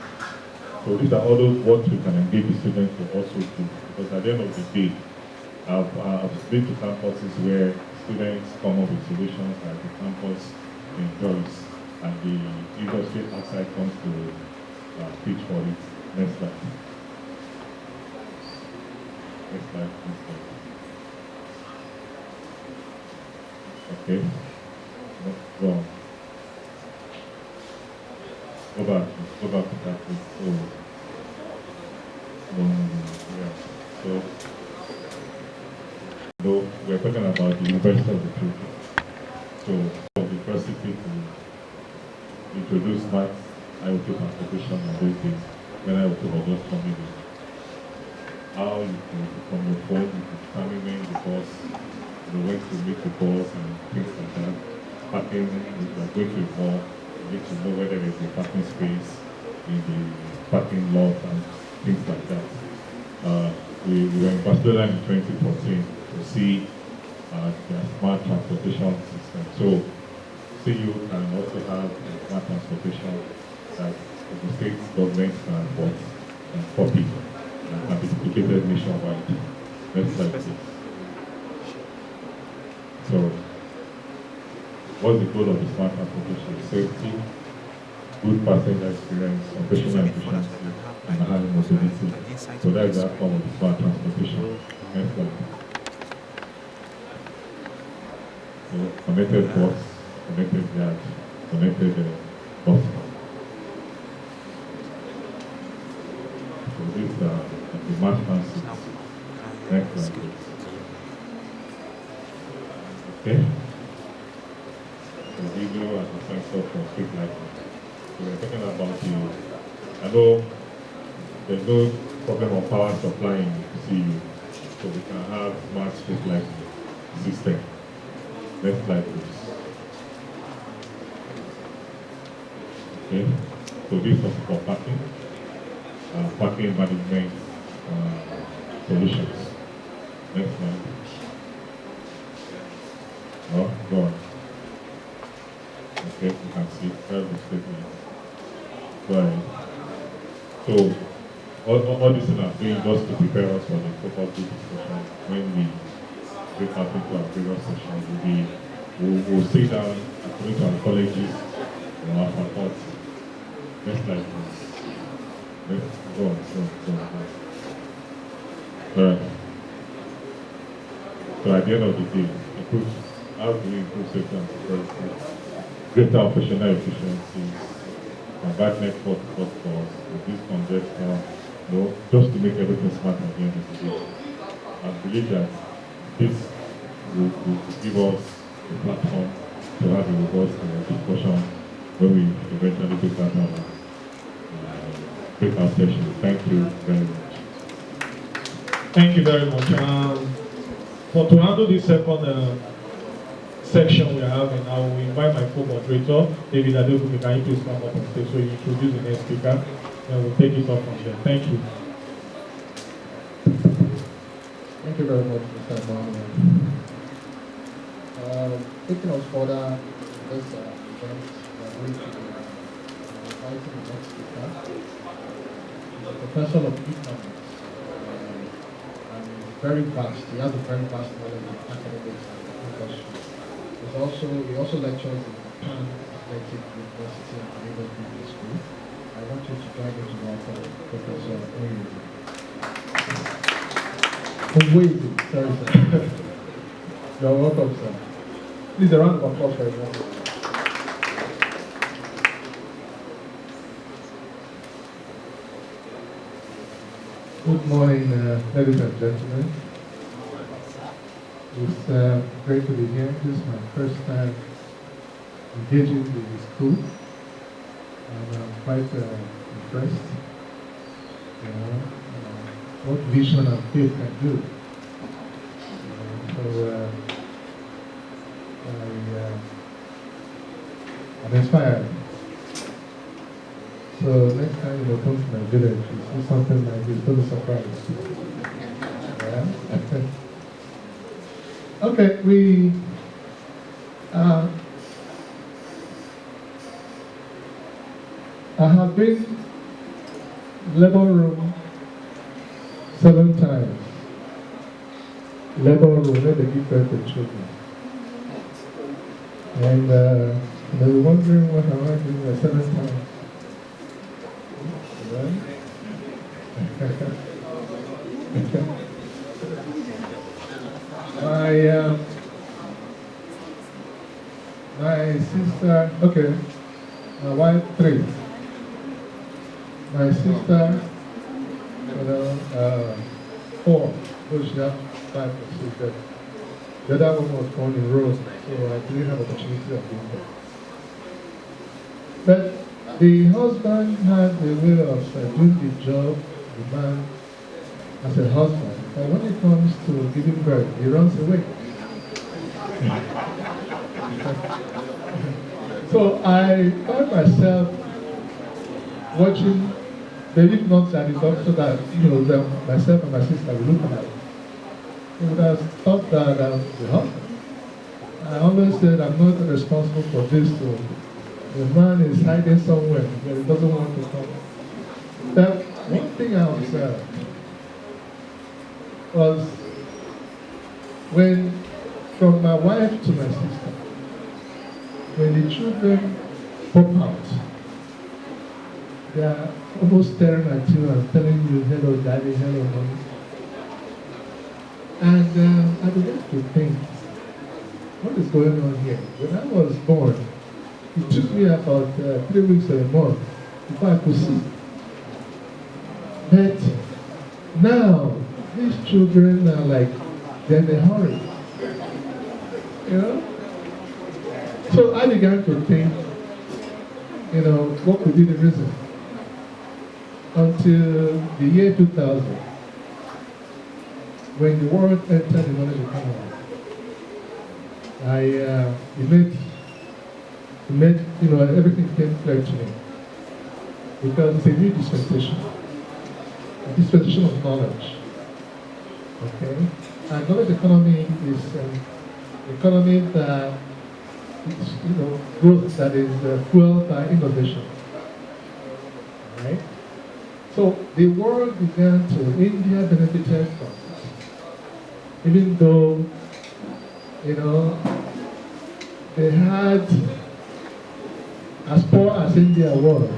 So these are all those what we can engage the students to also do. Because at the end of the day, I've been to campuses where students come up with solutions that the campus enjoys, and the industry outside comes to pitch for it. Next slide. Next slide. Next slide. Okay. Go on. Go back to that. Yeah. So we're talking about the University of the Future. So the university to introduce smart IoT application and those things when IoT was just coming in. How you can from your phone, you can determine the bus, the way to meet the bus and things like that. Parking, if you are going to a mall, you need to know whether there is a parking space in the parking lot and things like that. We were in Barcelona in 2014 to see their smart transportation system. So CU can also have a smart transportation that the state government can afford and copy and can be duplicated nationwide. Next slide, please. So, what's the goal of the smart transportation? Safety, good passenger experience, operational efficiency, and high mobility. So that is the outcome of the smart transportation. Next slide. So, connected bus, connected yard, connected bus. So these are the mass transit. Next slide. Okay. The video as a sensor for street lighting. So we're talking about I know there's no problem of power supply in CU, so we can have smart street lighting system. Next slide, please. Okay. So this is for parking management solutions. Next slide. Oh, go on. Okay, you can see that's the statement. Go ahead. So all this thing I'm doing just to prepare us for the focus group discussion. When we break out into our previous sessions, we'll sit down according to our colleges and our faculty. Next slide, please. Go on. Alright. So at the end of the day, how do we improve safety and security? Greater operational efficiency, combat network workforce, reduce congestion, just to make everything smart at the end of the day. I believe that this will give us a platform to have a robust discussion when we eventually take that our breakout session. Thank you very much. Thank you very much. For to handle this second section we are having, I will invite my co-moderator, David Adebuke. Can you please come up on stage so you introduce the next speaker, and we'll take it up from there. Thank you. Thank you very much, Mr. Mohammed. Taking us further, this event, we are going to be inviting the next speaker. He's a professor of economics, and he's very vast. He has a very vast knowledge of academics and industry. He also lectures in Japan Athletic University and Lagos Business School. I want you to join me to welcome Professor Oyezi. Sorry, sir. You're welcome, sir. Please, a round of applause for everyone. Good morning, ladies and gentlemen. It's great to be here. This is my first time engaging with the school, and I'm quite impressed. What vision and faith can do. I'm inspired. So next time you come to my village, you see something like this, don't be surprised. Yeah? Okay, I have been labor room 7 times. Labor room where they give birth to children. And they were wondering what I was doing the 7th time. My sister, okay, my wife 3. My sister, 4, so she had 5 or 6. The other one was born in Rome, so I didn't have opportunity of doing that. But the husband had the way of doing the job, the man, as a husband. But when it comes to giving birth, he runs away. So I found myself watching, believe not that it's also that, myself and my sister, we look at it. You would have thought that, well, I always said I'm not responsible for this. So the man is hiding somewhere because he doesn't want to come. But one thing I observed was when, from my wife to my sister, when the children pop out, they are almost staring at you and telling you, hello daddy, hello mommy. And I began to think, what is going on here? When I was born, it took me about 3 weeks or a month before I could see. But now, these children are like, they're in a hurry. You know? So I began to think, what could be the reason? Until the year 2000, when the world entered the knowledge economy, everything came clear to me. Because it's a new dispensation. A dispensation of knowledge. Okay? And knowledge economy is an economy that is, growth that is fueled by innovation. Right? So the world began to, India benefited from it. Even though, they had, as poor as India was,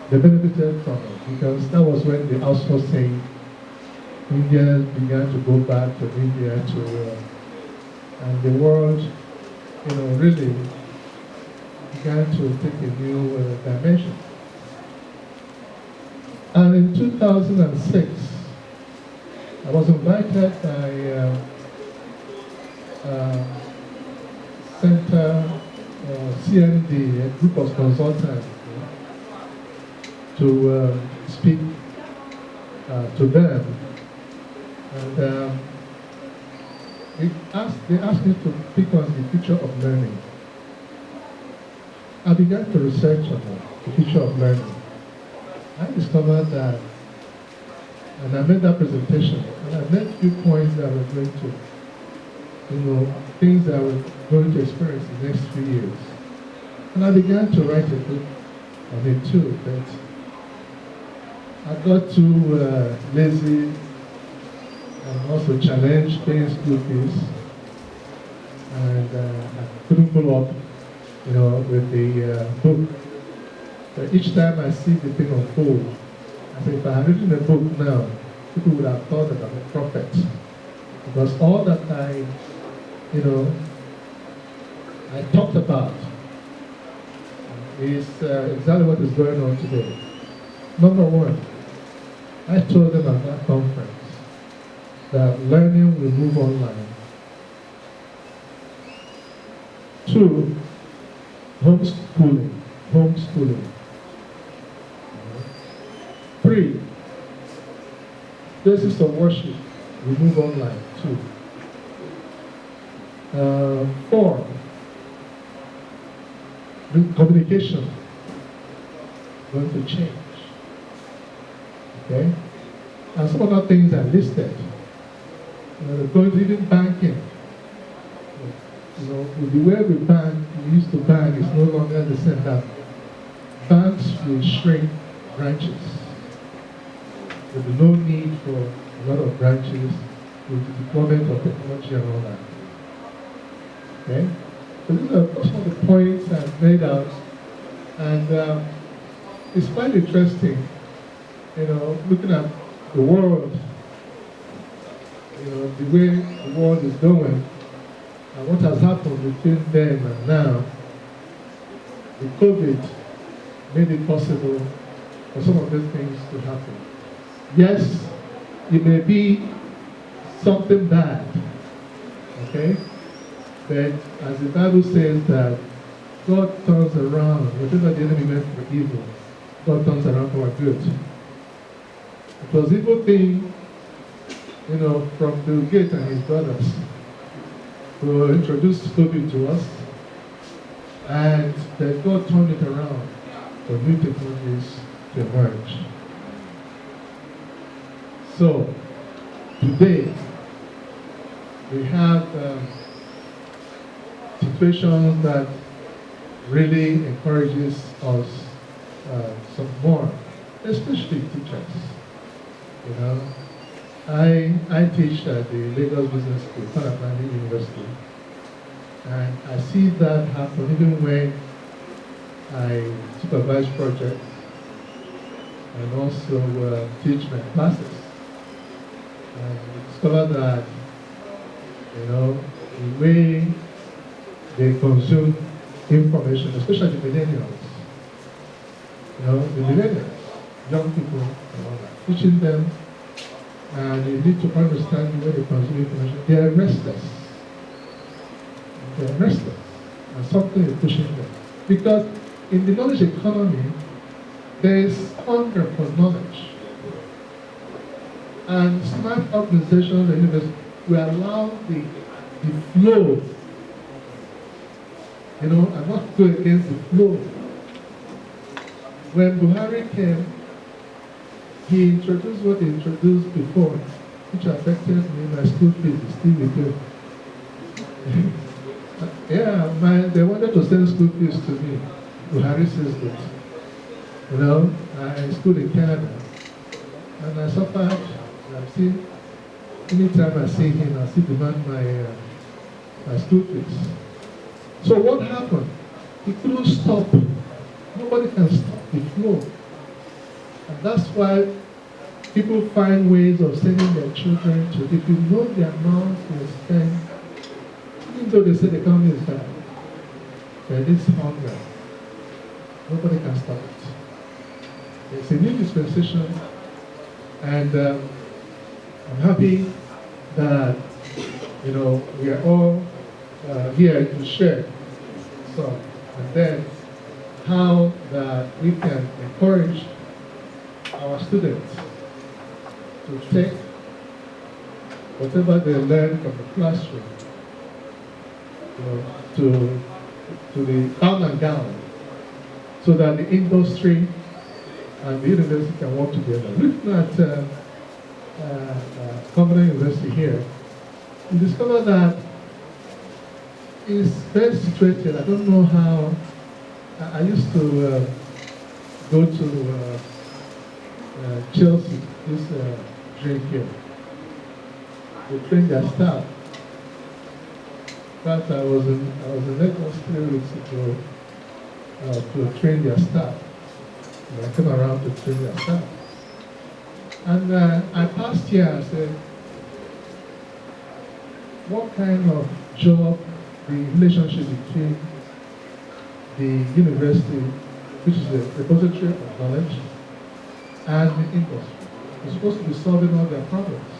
they benefited from it because that was when the outsourcing, Indians began to go back to India and the world, really began to take a new dimension. And in 2006, I was invited by Center CND, a group of consultants, to speak to them. And they asked me to speak on the future of learning. I began to research on the future of learning. I discovered that, and I made that presentation, and I made a few points that were going to, things that we're going to experience in the next few years. And I began to write a book on it too, but I got too lazy and also challenged things with this, and I couldn't follow up, with the book. But each time I see the thing unfold, I say, if I had written a book now, people would have thought that I'm a prophet. Because all that I talked about is exactly what is going on today. Number one, I told them at that conference that learning will move online. 2, homeschooling. 3, places of worship will move online too. 4, communication going to change. Okay? And some other things are listed. Going to even banking. With the way we bank, we used to bank is no longer the same. That banks will shrink branches. There will be no need for a lot of branches with the deployment of technology and all that. Okay? So these are some of the points I've made out. And it's quite interesting, looking at the world, the way the world is going, and what has happened between then and now. The COVID made it possible for some of these things to happen. Yes, it may be something bad, okay? But as the Bible says that God turns around, whatever the enemy meant for evil, God turns around for good. It was evil thing, from Bill Gates and his brothers to introduce COVID to us, and that God turned it around for new technologies to emerge. So, today we have situations that really encourages us some more, especially teachers. You know, I teach at the Lagos Business School, Panapani University, and I see that happen even when I supervise projects and also teach my classes. And I discover that, you know, the way they consume information, especially the millennials, you know, the millennials, young people, and all that, teaching them, and you need to understand the way they consume information. They are restless. They are restless, and something is pushing them. Because in the knowledge economy, there is hunger for knowledge. And smart organizations and universities will allow the flow, you know, and not go against the flow. When Buhari came, he introduced what he introduced before, which affected me. My school fees is still with you. Yeah, they wanted to send school fees to me. Buhari says that. You know, I schooled in Canada, and I suffered. I see, anytime I see him, I see demand my school fees. So what happened? He couldn't stop. Nobody can stop the flow. And that's why people find ways of sending their children to, if you know the amount they spend, even though they say the economy is bad, there is hunger. Nobody can stop it. It's a new dispensation, and I'm happy that, you know, we are all here to share some, and then how that we can encourage our students to take whatever they learn from the classroom, you know, to the down and down, so that the industry and the university can work together. Looking at Covenant University here, we discovered that it's very situated. I don't know how. I used to go to Chelsea, this drink here. They train their staff. In fact, I was in Lagos 3 weeks ago to train their staff. And I came around to train their staff. And I passed here and said, what kind of job, the relationship between the university, which is a repository of knowledge, and the industry. It's supposed to be solving all their problems.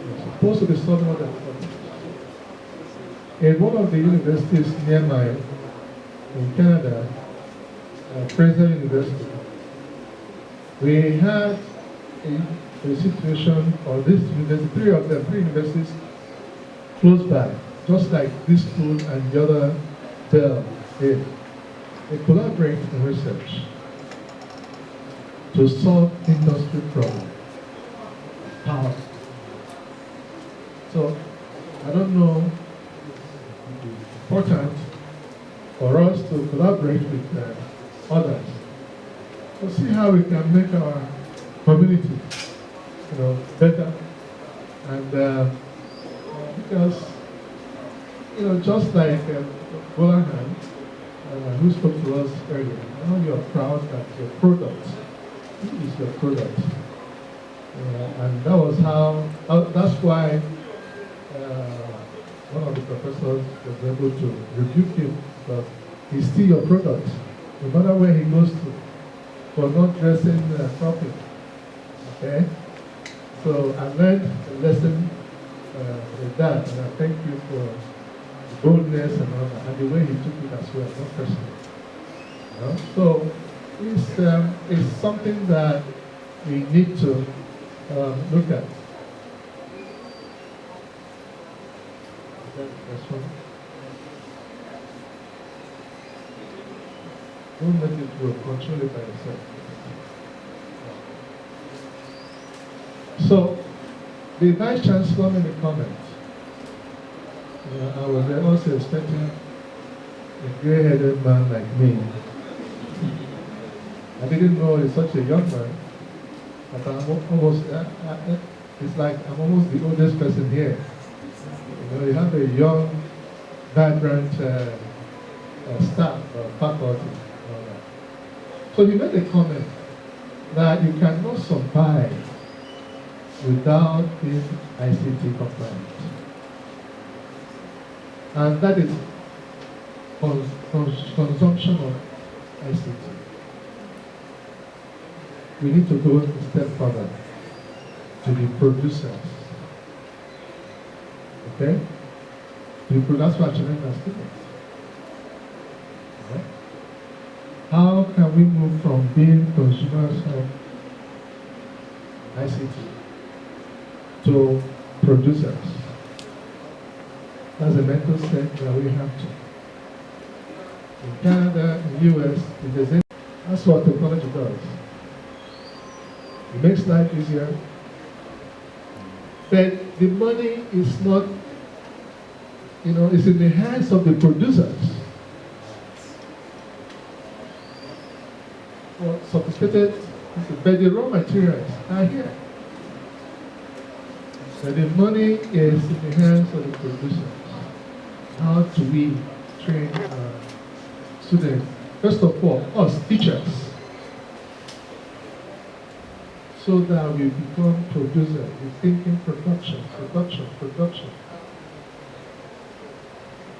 It's supposed to be solving all their problems. In one of the universities near mine, in Canada, Fraser University, we had a situation, or this university, three universities close by, just like this school and the other Bell did. They collaborate in research to solve industry problems. Power. So, I don't know, it's important for us to collaborate with others to see how we can make our community, you know, better. And because, you know, just like Bolahan, who spoke to us earlier, I know you're proud that your product is your product. And that was that's why one of the professors was able to rebuke him, because he's still your product, no matter where he goes to, for not dressing properly. Okay? So I learned a lesson with that, and I thank you for the boldness and all that, and the way he took it as well, not personally. You know? So it's something that we need to look at. That's one. Don't let it go. Control it by yourself. So, the Vice Chancellor made a comment. I was also expecting a gray-headed man like me. I didn't know he's such a young man, but I'm almost, it's like I'm almost the oldest person here. You know, you have a young, vibrant staff or faculty. And all that. So he made a comment that you cannot survive without being ICT compliant. And that is consumption of ICT. We need to go a step further to the producers. Okay? That's what children are students. Okay? How can we move from being consumers of ICT to producers? That's a mental step that we have to. In Canada, in the US, that's what technology does. It makes life easier. But the money is not, it's in the hands of the producers. For sophisticated, but the raw materials are here. So the money is in the hands of the producers. How do we train students? First of all, us teachers, so that we become producers. We're thinking production.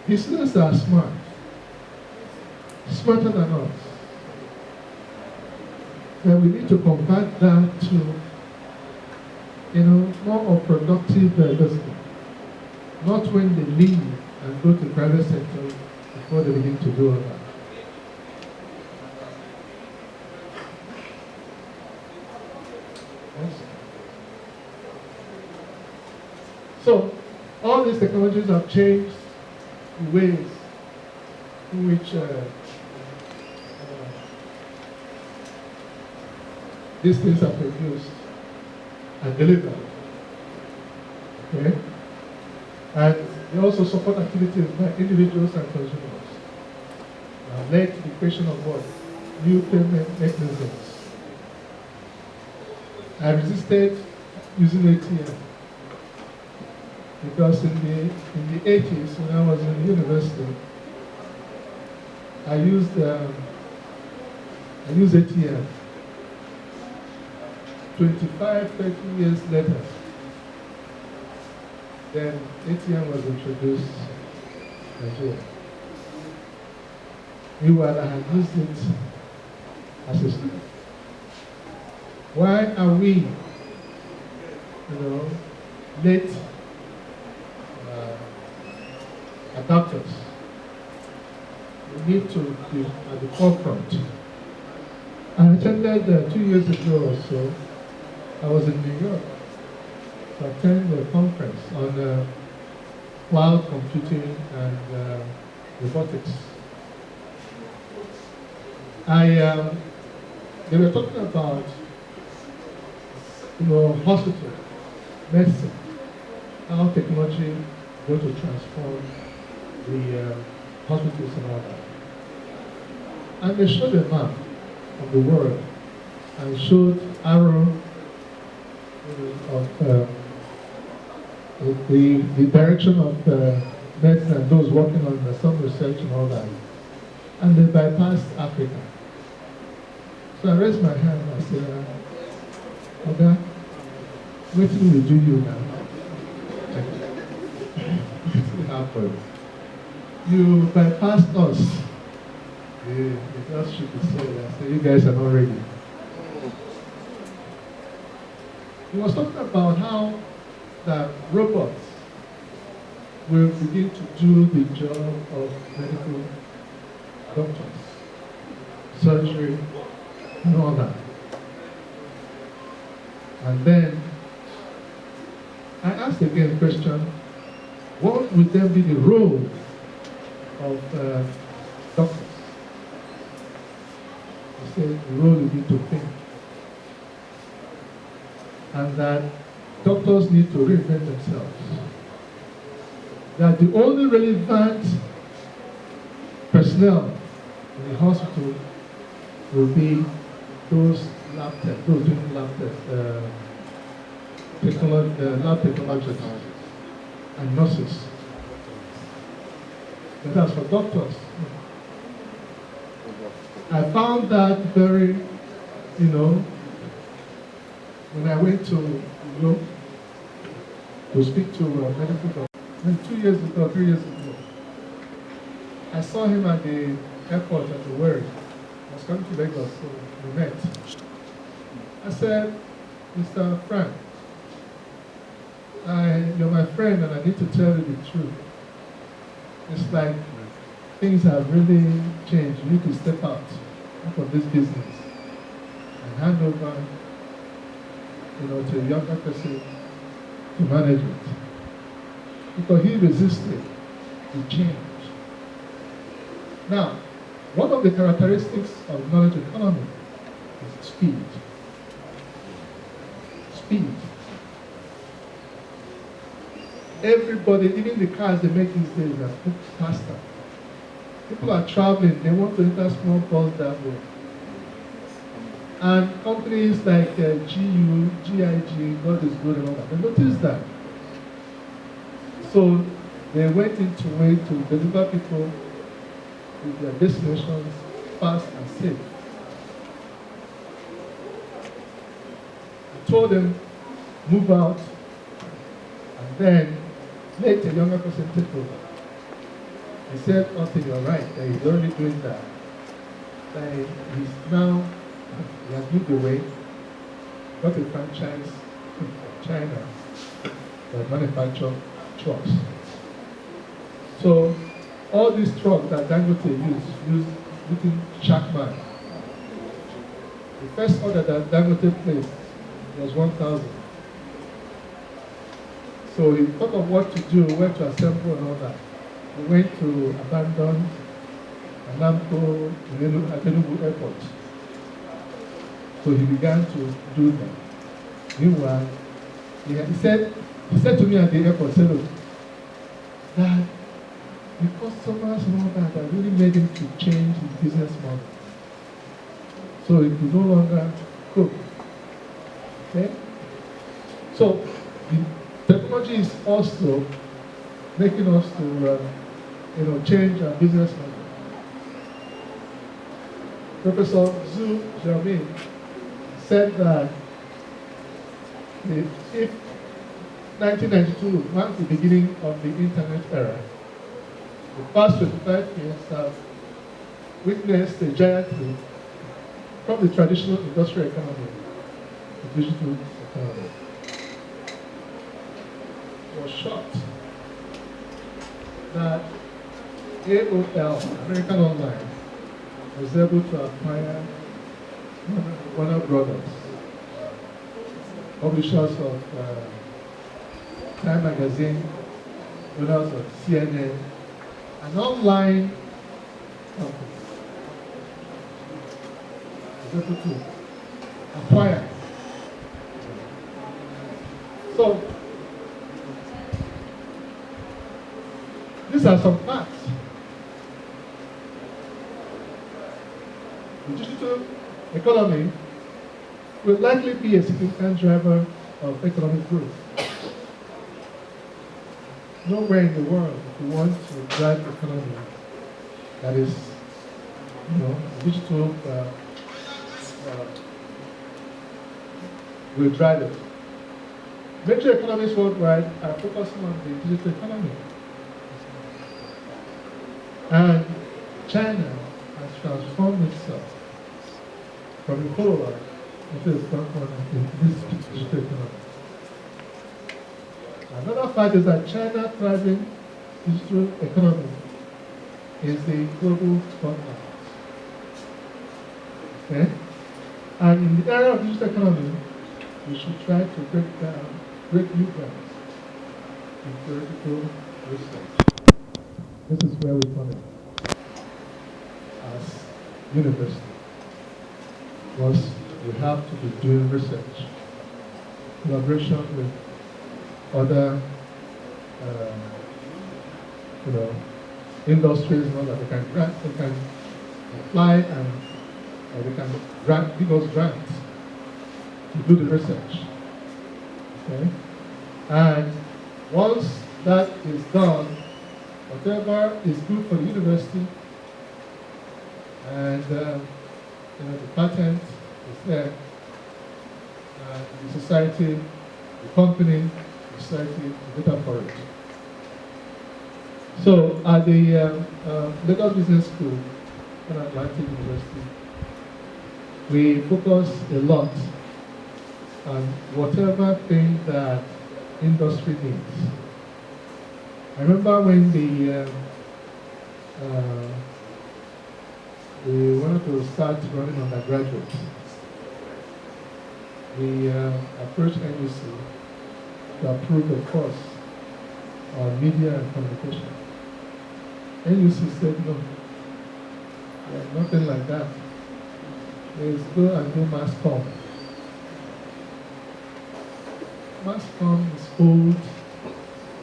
The students are smart, smarter than us. And we need to convert that to, more of productive listening. Not when they leave and go to private sector before they begin to do all that. Yes. So, all these technologies have changed the ways in which these things are produced and delivered. Okay? And they also support activities by individuals and consumers. Led to the creation of what? New payment mechanisms. I resisted using ATM because in the 80s, when I was in university, I used ATM. 25, 30 years later, then ATM was introduced in Nigeria. Meanwhile, I had used it as a student. Why are we, late adopters? We need to be at the forefront. I attended 2 years ago or so. I was in New York to attend a conference on cloud computing and robotics. They were talking about, hospital, medicine, how technology is going to transform the hospitals and all that. And they showed a map of the world and showed arrow of the direction of medicine and those working on some research and all that. And they bypassed Africa. So I raised my hand and I said, okay, what do we do you now? It happened. You bypassed us. They just shook his head. I said, you guys are not ready. He was talking about how the robots will begin to do the job of medical doctors, surgery, and all that. And then I asked again the question, what would then be the role of doctors? He said, the role would be to think. and that doctors need to reinvent themselves. That the only relevant personnel in the hospital will be those lab techs, those doing lab tests, lab technologists and nurses. But as for doctors, I found that very, when I went to Europe to speak to a medical doctor, 2 years ago, 3 years ago, I saw him at the airport at the Word. I was coming to Lagos, so we met. I said, Mr. Frank, you're my friend and I need to tell you the truth. It's like things have really changed. You need to step out of this business and hand over, to a younger person to manage it. Because he resisted the change. Now, one of the characteristics of knowledge economy is speed. Speed. Everybody, even the cars they make these days are faster. People are traveling, they want to enter small bus that way. And companies like GU, GIG, God is good and all that, they noticed that. So they went into a way to deliver people to their destinations fast and safe. I told them, move out, and then let a younger person take over. He said, Austin, you're right, that he's already doing that. That he's now, he has moved away, got a franchise from China that manufacture trucks. So all these trucks that Dangote use within Shackman. The first order that Dangote placed was 1,000. So he thought of what to do, where to assemble and all that. We went to abandoned Alamco Adenugu Airport. So he began to do that. Meanwhile, he said to me at the airport, said, look, Dad, the customers and all that really made him to change his business model. So he could no longer cook. Okay? So the technology is also making us to change our business model. Professor Zhu Xiaoming said that if 1992 marked the beginning of the internet era, the past 25 years have witnessed a giant leap from the traditional industrial economy to digital economy. I was shocked that AOL, American Online, was able to acquire Warner Brothers, publishers of Time Magazine, owners of CNN, an online company, was able to acquire. So, these are some facts. The digital economy will likely be a significant driver of economic growth. Nowhere in the world, if you want to drive the economy that is, digital, will drive it. Major economies worldwide are focusing on the digital economy. And China has transformed itself from a follower into a frontrunner in this digital economy. Another fact is that China thriving digital economy is the global frontline. Okay? And in the era of digital economy, we should try to break new grounds in theoretical research. This is where we come in as university. Because we have to be doing research. collaboration with other, you know, industries and all that. They can apply and they can give us grants to do the research. Okay? And once that is done, whatever is good for the university and the patent is there, the society, the company, the society, the data for it. So at the Lagos Business School at Atlantic University, we focus a lot on whatever thing that industry needs. I remember when we wanted to start running undergraduates, we approached NUC to approve a course on media and communication. NUC said no, nothing like that. Let's go and do mass comm. Mass comm is old.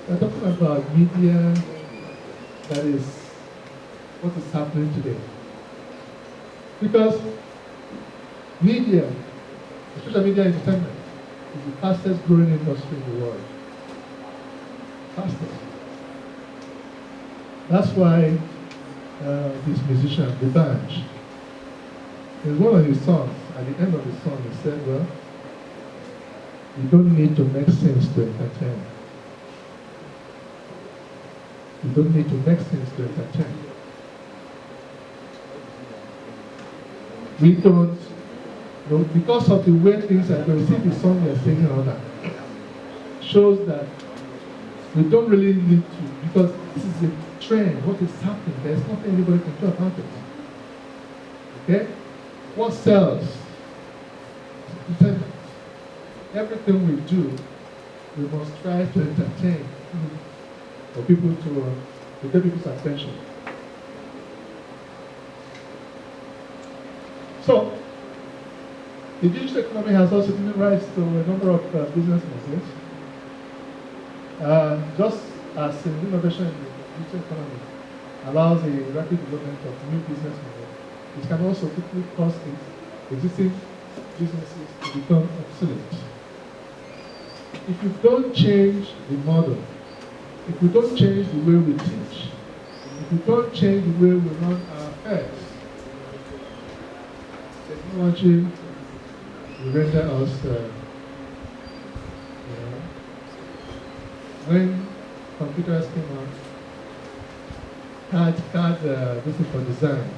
We're talking about media that is what is happening today. Because media, especially media entertainment, is the fastest growing industry in the world. Fastest. That's why this musician, the band, in one of his songs, at the end of the song, he said, well, you don't need to make sense to entertain. You don't need to make sense to entertain. We don't, because of the way things are going, see the song we're singing on that, shows that we don't really need to, because this is a trend, what is happening, there's nothing anybody can do about it. Okay? What sells? Entertainment. Everything we do, we must try to entertain for people to get people's attention. So, the digital economy has also given rise to a number of business models. Just as in innovation in the digital economy allows the rapid development of new business models, it can also quickly cause existing businesses to become obsolete. If you don't change the model, if we don't change the way we teach, if we don't change the way we run our affairs, technology will render us, when computers came out, had this is for design.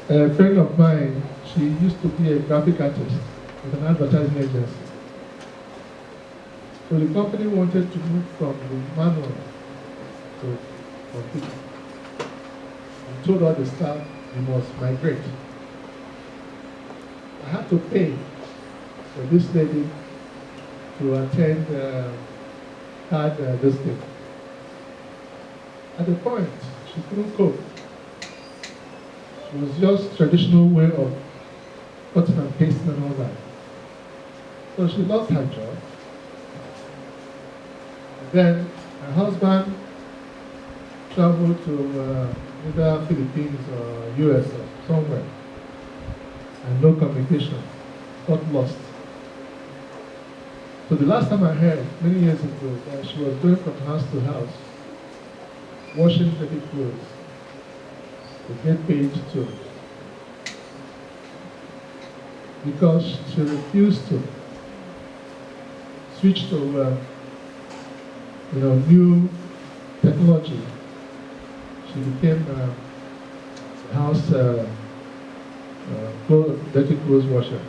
A friend of mine, she used to be a graphic artist with an advertising agency. So the company wanted to move from the manual to computer. And told all the staff, we must migrate. I had to pay for this lady to attend this thing. At the point, she couldn't cope. It was just traditional way of cutting and pasting and all that. So she lost her job. Then her husband traveled to either Philippines or US or somewhere, and no communication, got lost. So the last time I heard, many years ago, that she was going from house to house, washing baby clothes to get paid too, because she refused to switch to new technology. She became a house dirty clothes washer.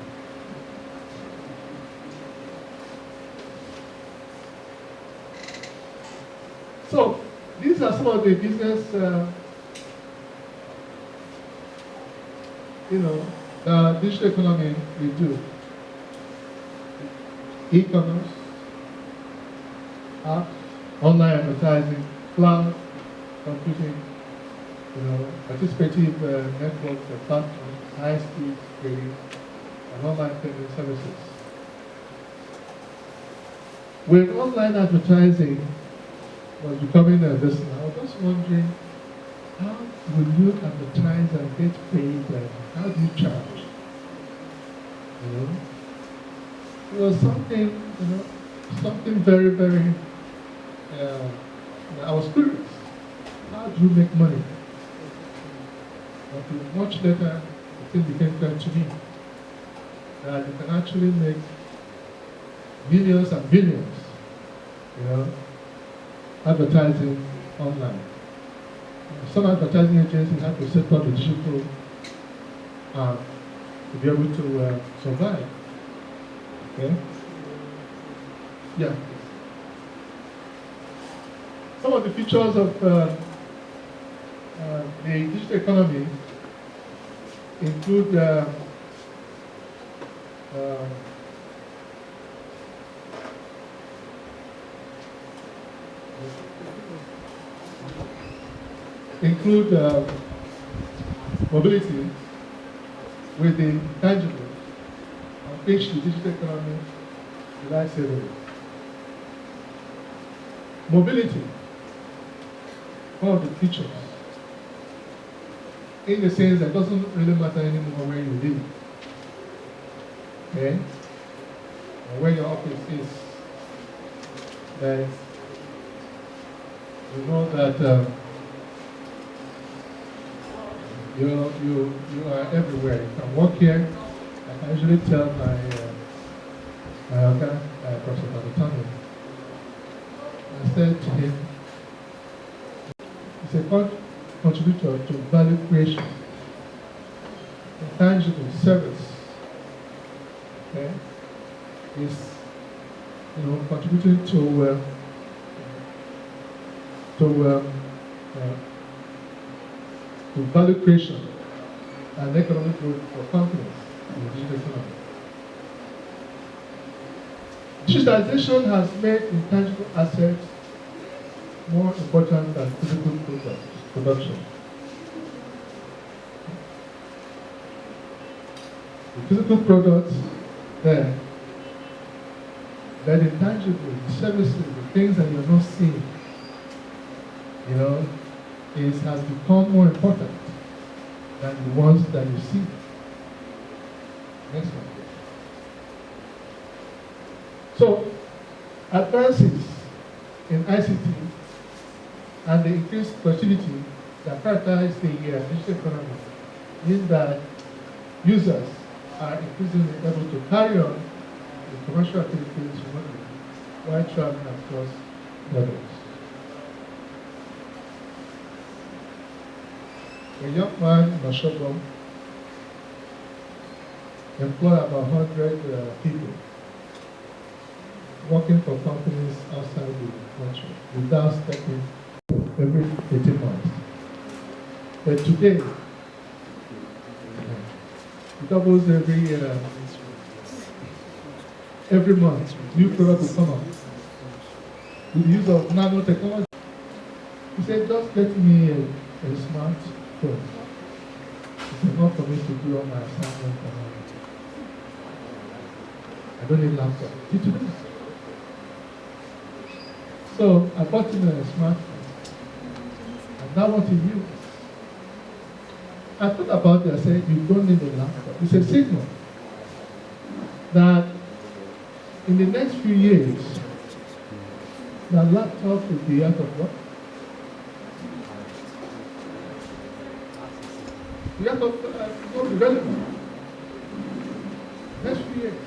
So these are some of the business, the digital economy we do. E-commerce, apps, online advertising, cloud computing, participative networks and platforms, high-speed trading, and online payment services. when online advertising was becoming a business, I was just wondering, how will you advertise and get paid, and how do you charge? You know, it was something, something very, very, I was curious. How do you make money? But much later, the thing became clear to me that you can actually make millions and billions, advertising online. Some advertising agencies have to set up a digital arm to be able to survive. Okay? Yeah. Some of the features of the digital economy include mobility with the tangible, on which the digital economy relies heavily. Mobility, one of the features, in the sense that it doesn't really matter anymore where you live, okay, or where your office is. That you know that you are everywhere. You can walk here. I usually tell my Professor Babatano, I said to him, he's a contributor to value creation, a tangible service. Okay, is contributing to value creation and economic growth for companies in the digital economy. Digitalization has made intangible assets more important than physical production. The physical products there, that intangible, the services, the things that you're not seeing, has become more important than the ones that you see. Next one. So, advances in ICT and the increased productivity that characterize the digital economy mean that users are increasingly able to carry on the commercial activities remotely while traveling across borders. A young man in Oshobo employed about 100 people working for companies outside the country without stepping every 18 months. But today, it doubles every month. New product will come out with the use of nanotechnology. He said, just get me a smartphone. It's enough for me to do all my assignments and all. I don't need laptop. Did you know? So I bought him a smartphone, and that's what he used. I thought about it. I said, you don't need a laptop. It's a signal that in the next few years, the laptop will be out of work. The laptop will not be relevant. Next few years.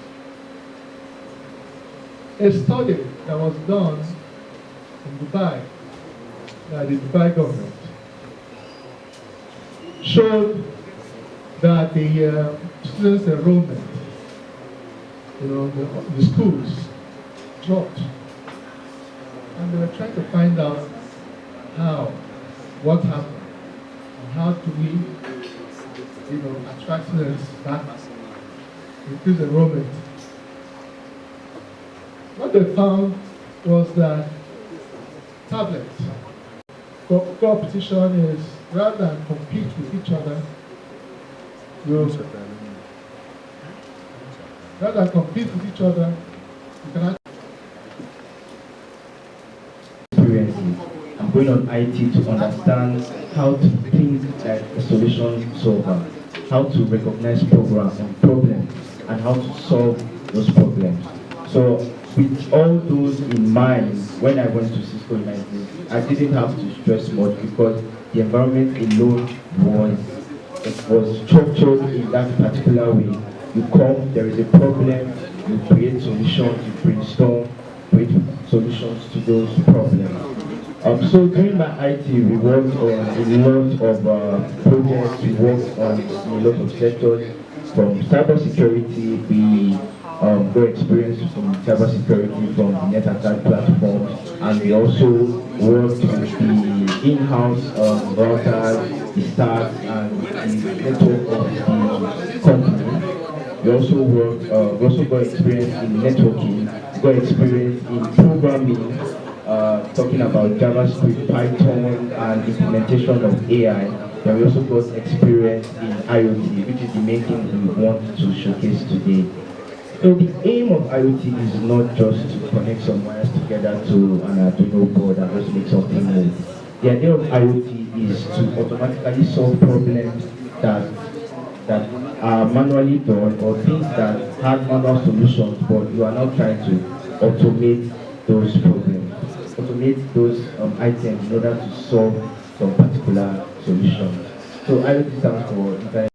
A study that was done in Dubai by the Dubai government showed that the students' enrollment, the schools dropped, and they were trying to find out what happened, and how do we, attract students back, increase enrollment. What they found was that tablets, competition is, rather than compete with each other, you can going on IT to understand how to think like a solution solver, how to recognize problems, and how to solve those problems. So with all those in mind, when I went to Cisco United, I didn't have to stress much because the environment alone was structured in that particular way. You come, there is a problem, you create solutions, you brainstorm, create solutions to those problems. So during my IT, we worked on a lot of projects, we worked on a lot of sectors. From cybersecurity, we got experience from cybersecurity from the net attack platforms, and we also worked with the in-house routers, the stacks, and the network of the company. We also got experience in networking, got experience in programming, talking about JavaScript, Python, and implementation of AI. Then we also got experience in IoT, which is the main thing we want to showcase today. So the aim of IoT is not just to connect some wires together to an Arduino board and just make something move. The idea of IoT is to automatically solve problems that are manually done or things that have manual solutions, but you are not trying to automate those problems, automate those items in order to solve some particular solution. So IoT stands for Internet